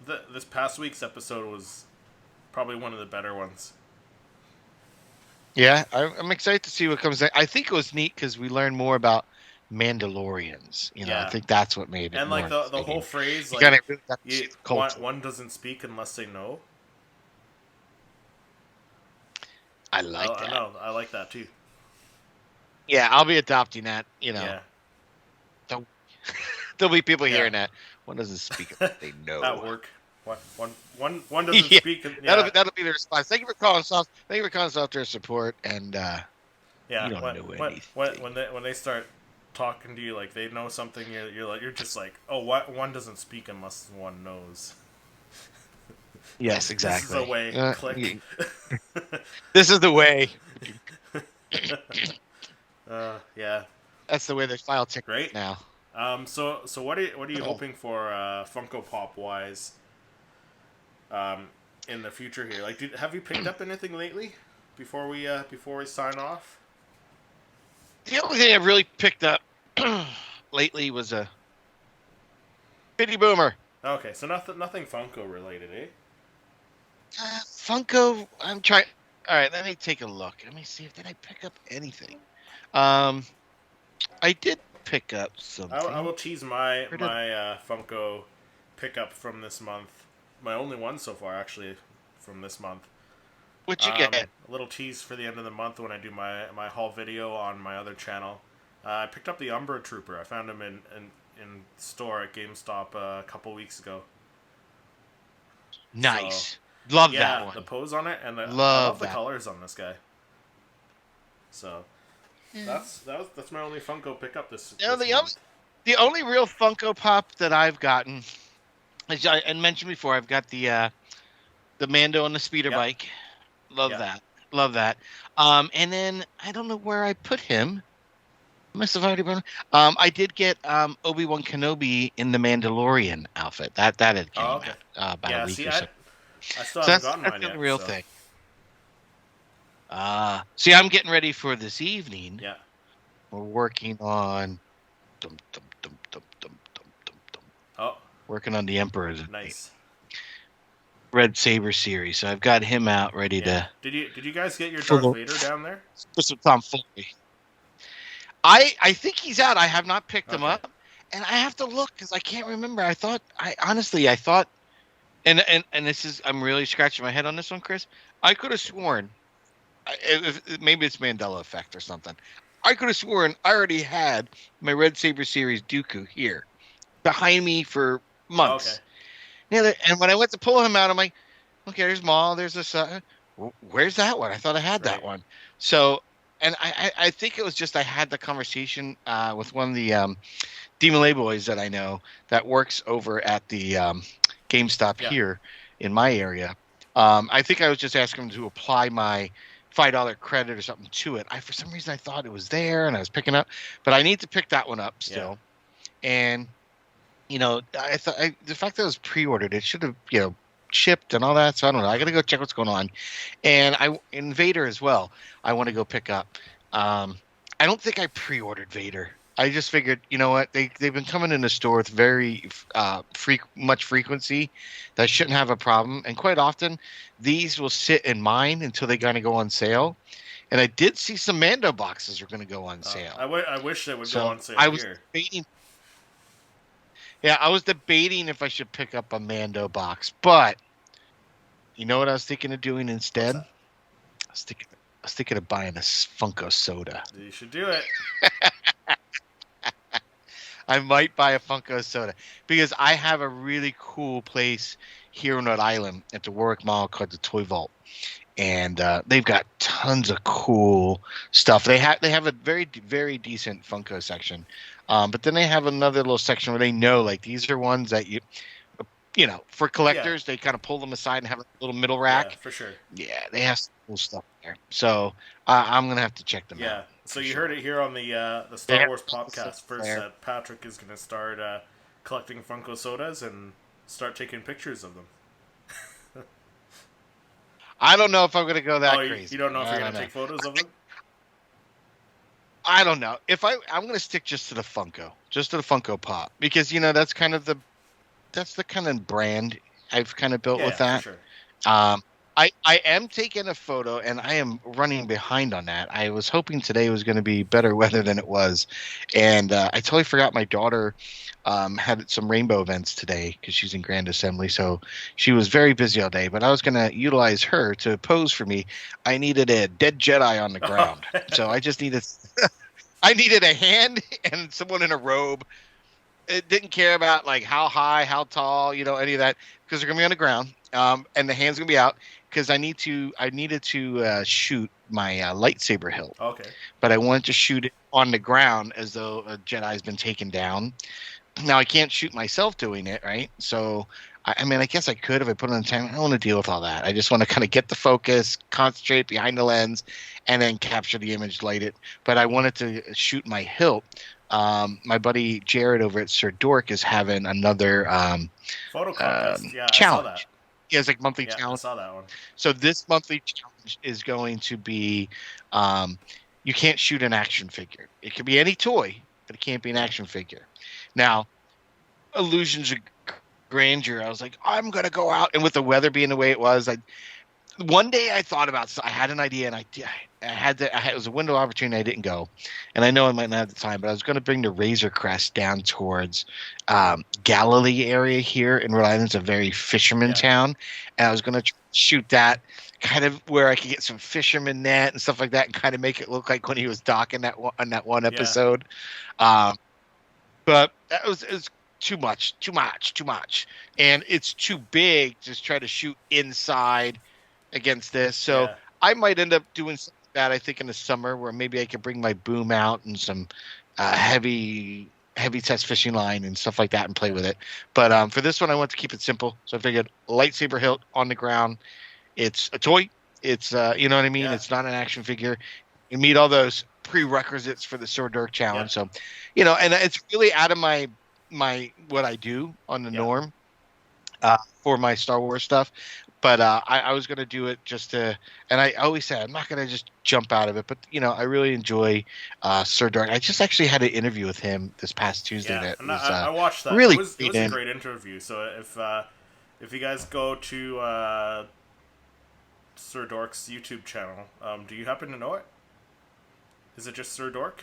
this past week's episode was probably one of the better ones. Yeah, I'm excited to see what comes next. I think it was neat because we learned more about Mandalorians. I think that's what made it. And like more the whole phrase, one doesn't speak unless they know. I like that. I know, I like that too. Yeah, I'll be adopting that. Yeah. There'll be people hearing that. One doesn't speak unless they know. At work. One doesn't speak. That'll be the response. Thank you for calling soft. Thank you for calling software support. And you don't know anything. When they start talking to you like they know something, you're just like, oh, one doesn't speak unless one knows. Yes, exactly. This is the way. Click. This is the way. Yeah. That's the way they file tickets right now. So what are you hoping for Funko Pop wise? In the future here, like, have you picked up anything lately? Before we sign off. The only thing I've really picked up lately was a Bitty Boomer. Okay, so nothing Funko related, eh? Funko. I'm trying. All right, let me take a look. Let me see if did I pick up anything. I did pick up something. I will tease my Funko pickup from this month. My only one so far, actually, from this month. What you get? A little tease for the end of the month when I do my haul video on my other channel. I picked up the Umbra Trooper. I found him in store at GameStop a couple weeks ago. Nice. So, love that one. The pose on it, and I love the colors on this guy. So that's my only Funko pickup this month. The only real Funko Pop that I've gotten, as I mentioned before, I've got the Mando on the speeder bike. Love that. And then I don't know where I put him. Must have already been. I did get Obi-Wan Kenobi in the Mandalorian outfit. That had came out about a week or so. I still haven't gotten mine yet. That's the real thing. See, I'm getting ready for this evening. Yeah. We're working on. Working on the Emperor's. Nice. Red Saber series, so I've got him out ready to. Did you guys get your Darth Vader down there? Just with Tom Foley. I think he's out. I have not picked him up, and I have to look because I can't remember. I thought, and this is, I'm really scratching my head on this one, Chris. I could have sworn, maybe it's Mandela effect or something. I could have sworn I already had my Red Saber series Dooku here, behind me for months. Okay. And when I went to pull him out, I'm like, okay, there's Maul, there's this. Where's that one? I thought I had that one. So, and I think it was just I had the conversation with one of the DeMolay boys that I know that works over at the GameStop here in my area. I think I was just asking him to apply my $5 credit or something to it. For some reason I thought it was there and I was picking up, but I need to pick that one up still. And I thought the fact that it was pre-ordered, it should have, shipped and all that. So I don't know. I got to go check what's going on. And in Vader as well, I want to go pick up. I don't think I pre-ordered Vader. I just figured, you know what? They've been coming in the store with very much frequency. That shouldn't have a problem. And quite often, these will sit in mine until they're going to go on sale. And I did see some Mando boxes are going to go on sale. I wish they would go So on sale I was here. debating. Yeah, I was debating if I should pick up a Mando box, but you know what I was thinking of doing instead? What's I was thinking of buying a Funko Soda. You should do it. I might buy a Funko Soda because I have a really cool place here on Rhode Island at the Warwick Mall called the Toy Vault, and they've got tons of cool stuff. They have a very decent Funko section, but then they have another little section where they know like these are ones that you know for collectors. They kind of pull them aside and have a little middle rack. Yeah, for sure. Yeah, they have some cool stuff there. So I'm gonna have to check them out. Yeah. So you heard it here on the Star Wars Popcast first that Patrick is going to start collecting Funko Sodas and start taking pictures of them. I don't know if I'm going to go that crazy. You don't know if you're going to take photos of them? I don't know. I'm going to stick just to the Funko Pop, because you know that's the kind of brand I've kind of built with that. For sure. I am taking a photo, and I am running behind on that. I was hoping today was going to be better weather than it was, and I totally forgot my daughter had some rainbow events today because she's in Grand Assembly, so she was very busy all day. But I was going to utilize her to pose for me. I needed a dead Jedi on the ground, so I just needed I needed a hand and someone in a robe. It didn't care about like how high, how tall, you know, any of that, because they're gonna be on the ground, and the hand's gonna be out because I needed to shoot my lightsaber hilt. Okay. But I wanted to shoot it on the ground as though a Jedi's been taken down. Now I can't shoot myself doing it, right? So I mean, I guess I could if I put it on time. I don't want to deal with all that. I just want to kind of get the focus, concentrate behind the lens, and then capture the image, light it. But I wanted to shoot my hilt. My buddy Jared over at Sir Dork is having another photo contest. Yeah, challenge. I saw that. He has like monthly challenge. I saw that one. So this monthly challenge is going to be you can't shoot an action figure. It could be any toy, but it can't be an action figure. Now, illusions of grandeur. I was like, I'm gonna go out, and with the weather being the way it was, one day I thought about. I had an idea, and it was a window of opportunity. I didn't go, and I know I might not have the time, but I was going to bring the Razor Crest down towards Galilee area here in Rhode Island. It's a very fisherman town, and I was going to shoot that kind of where I could get some fisherman net and stuff like that, and kind of make it look like when he was docking on that one episode. But it was too much, and it's too big to try to shoot inside against this. So I might end up doing something like that, I think, in the summer, where maybe I could bring my boom out and some heavy test fishing line and stuff like that and play with it. But for this one, I want to keep it simple. So I figured lightsaber hilt on the ground. It's a toy. It's you know what I mean? It's not an action figure. You meet all those prerequisites for the Sword Dark challenge. So, you know, and it's really out of my what I do on the norm for my Star Wars stuff. But I was going to do it just to, and I always say I'm not going to just jump out of it. But, you know, I really enjoy Sir Dark. I just actually had an interview with him this past Tuesday. That was, I watched that. Really, it was a great interview. So if you guys go to Sir Dork's YouTube channel, do you happen to know it? Is it just Sir Dork?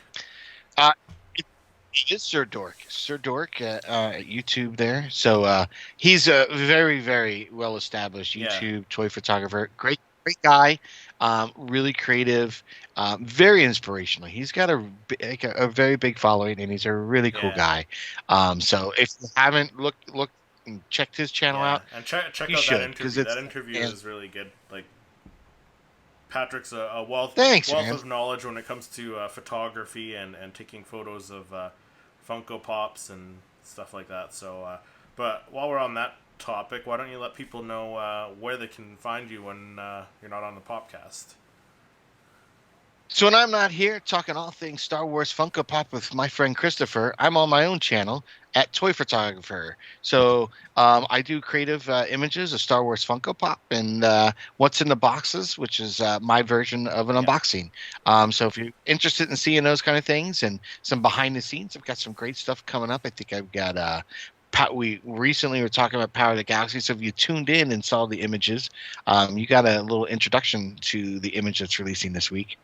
It is Sir Dork. Sir Dork at YouTube there. So he's a very, very well-established YouTube toy photographer. Great guy. Really creative. Very inspirational. He's got a very big following, and he's a really cool guy. So if you haven't looked and checked his channel out, and check out that interview. That interview is really good. Like, Patrick's a wealth of knowledge when it comes to photography and taking photos of Funko Pops and stuff like that. So, but while we're on that topic, why don't you let people know where they can find you when you're not on the podcast? So when I'm not here talking all things Star Wars Funko Pop with my friend Christopher, I'm on my own channel at Toy Photographer. So I do creative images of Star Wars Funko Pop and what's in the boxes, which is my version of an unboxing. So if you're interested in seeing those kind of things and some behind the scenes, I've got some great stuff coming up. I think I've got we recently were talking about Power of the Galaxy, so if you tuned in and saw the images, you got a little introduction to the image that's releasing this week,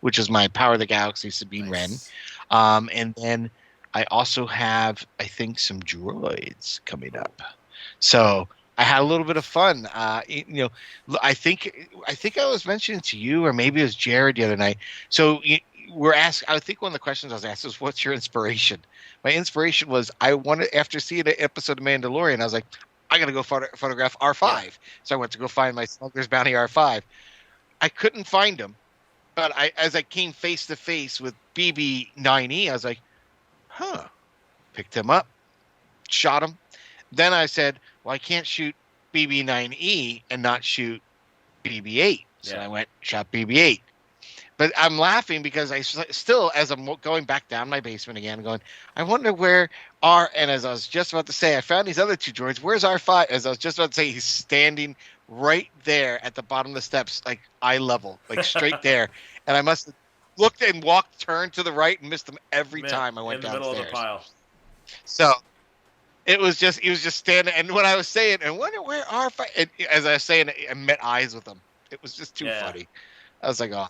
which is my Power of the Galaxy Sabine Nice. Wren. And then I also have, I think, some droids coming up. So I had a little bit of fun. I think I was mentioning to you, or maybe it was Jared the other night. So we're asked. I think one of the questions I was asked was, "What's your inspiration?" My inspiration was I wanted, after seeing an episode of Mandalorian, I was like, I got to go photograph R5. So I went to go find my Smuggler's Bounty R5. I couldn't find him. But as I came face to face with BB-9E, I was like, huh. Picked him up, shot him. Then I said, well, I can't shoot BB-9E and not shoot BB-8. So I went, shot BB-8. But I'm laughing because I still, as I'm going back down my basement again, going, I wonder where and as I was just about to say, I found these other two droids. Where's R5? As I was just about to say, he's standing right there at the bottom of the steps, like eye level, like straight there. And I must have looked and turned to the right and missed him every time I went downstairs. In the middle of the pile. So he was just standing. And when I was saying, I wonder where R5, and as I was saying, I met eyes with him. It was just too funny. I was like, oh.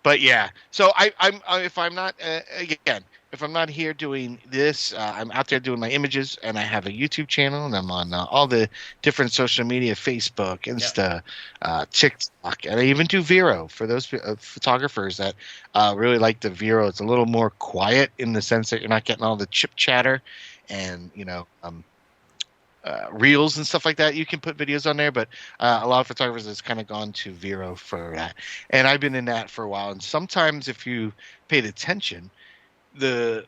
But yeah, so I'm if I'm not if I'm not here doing this, I'm out there doing my images, and I have a YouTube channel, and I'm on all the different social media, Facebook, Insta, TikTok, and I even do Vero for those photographers that really like the Vero. It's a little more quiet in the sense that you're not getting all the chip chatter, and reels and stuff like that. You can put videos on there, but a lot of photographers has kind of gone to Vero for that. And I've been in that for a while. And sometimes if you paid attention, the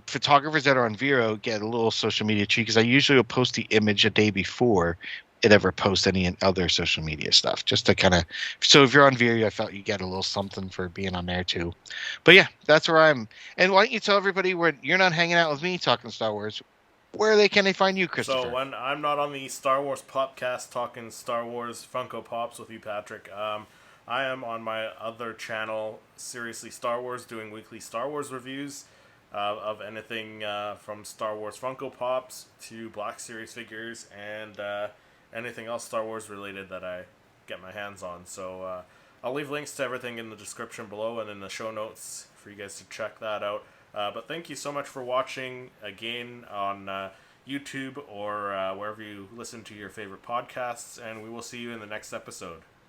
photographers that are on Vero get a little social media treat, because I usually will post the image a day before it ever posts any other social media stuff, just to kind of, so if you're on Vero, I felt you get a little something for being on there too. But yeah, that's where I'm. And why don't you tell everybody where you're not hanging out with me talking Star Wars, can they find you, Christopher? So when I'm not on the Star Wars Popcast talking Star Wars Funko Pops with you, Patrick, I am on my other channel, Seriously Star Wars, doing weekly Star Wars reviews of anything from Star Wars Funko Pops to Black Series figures and anything else Star Wars related that I get my hands on. So I'll leave links to everything in the description below and in the show notes for you guys to check that out. But thank you so much for watching again on YouTube or wherever you listen to your favorite podcasts, and we will see you in the next episode.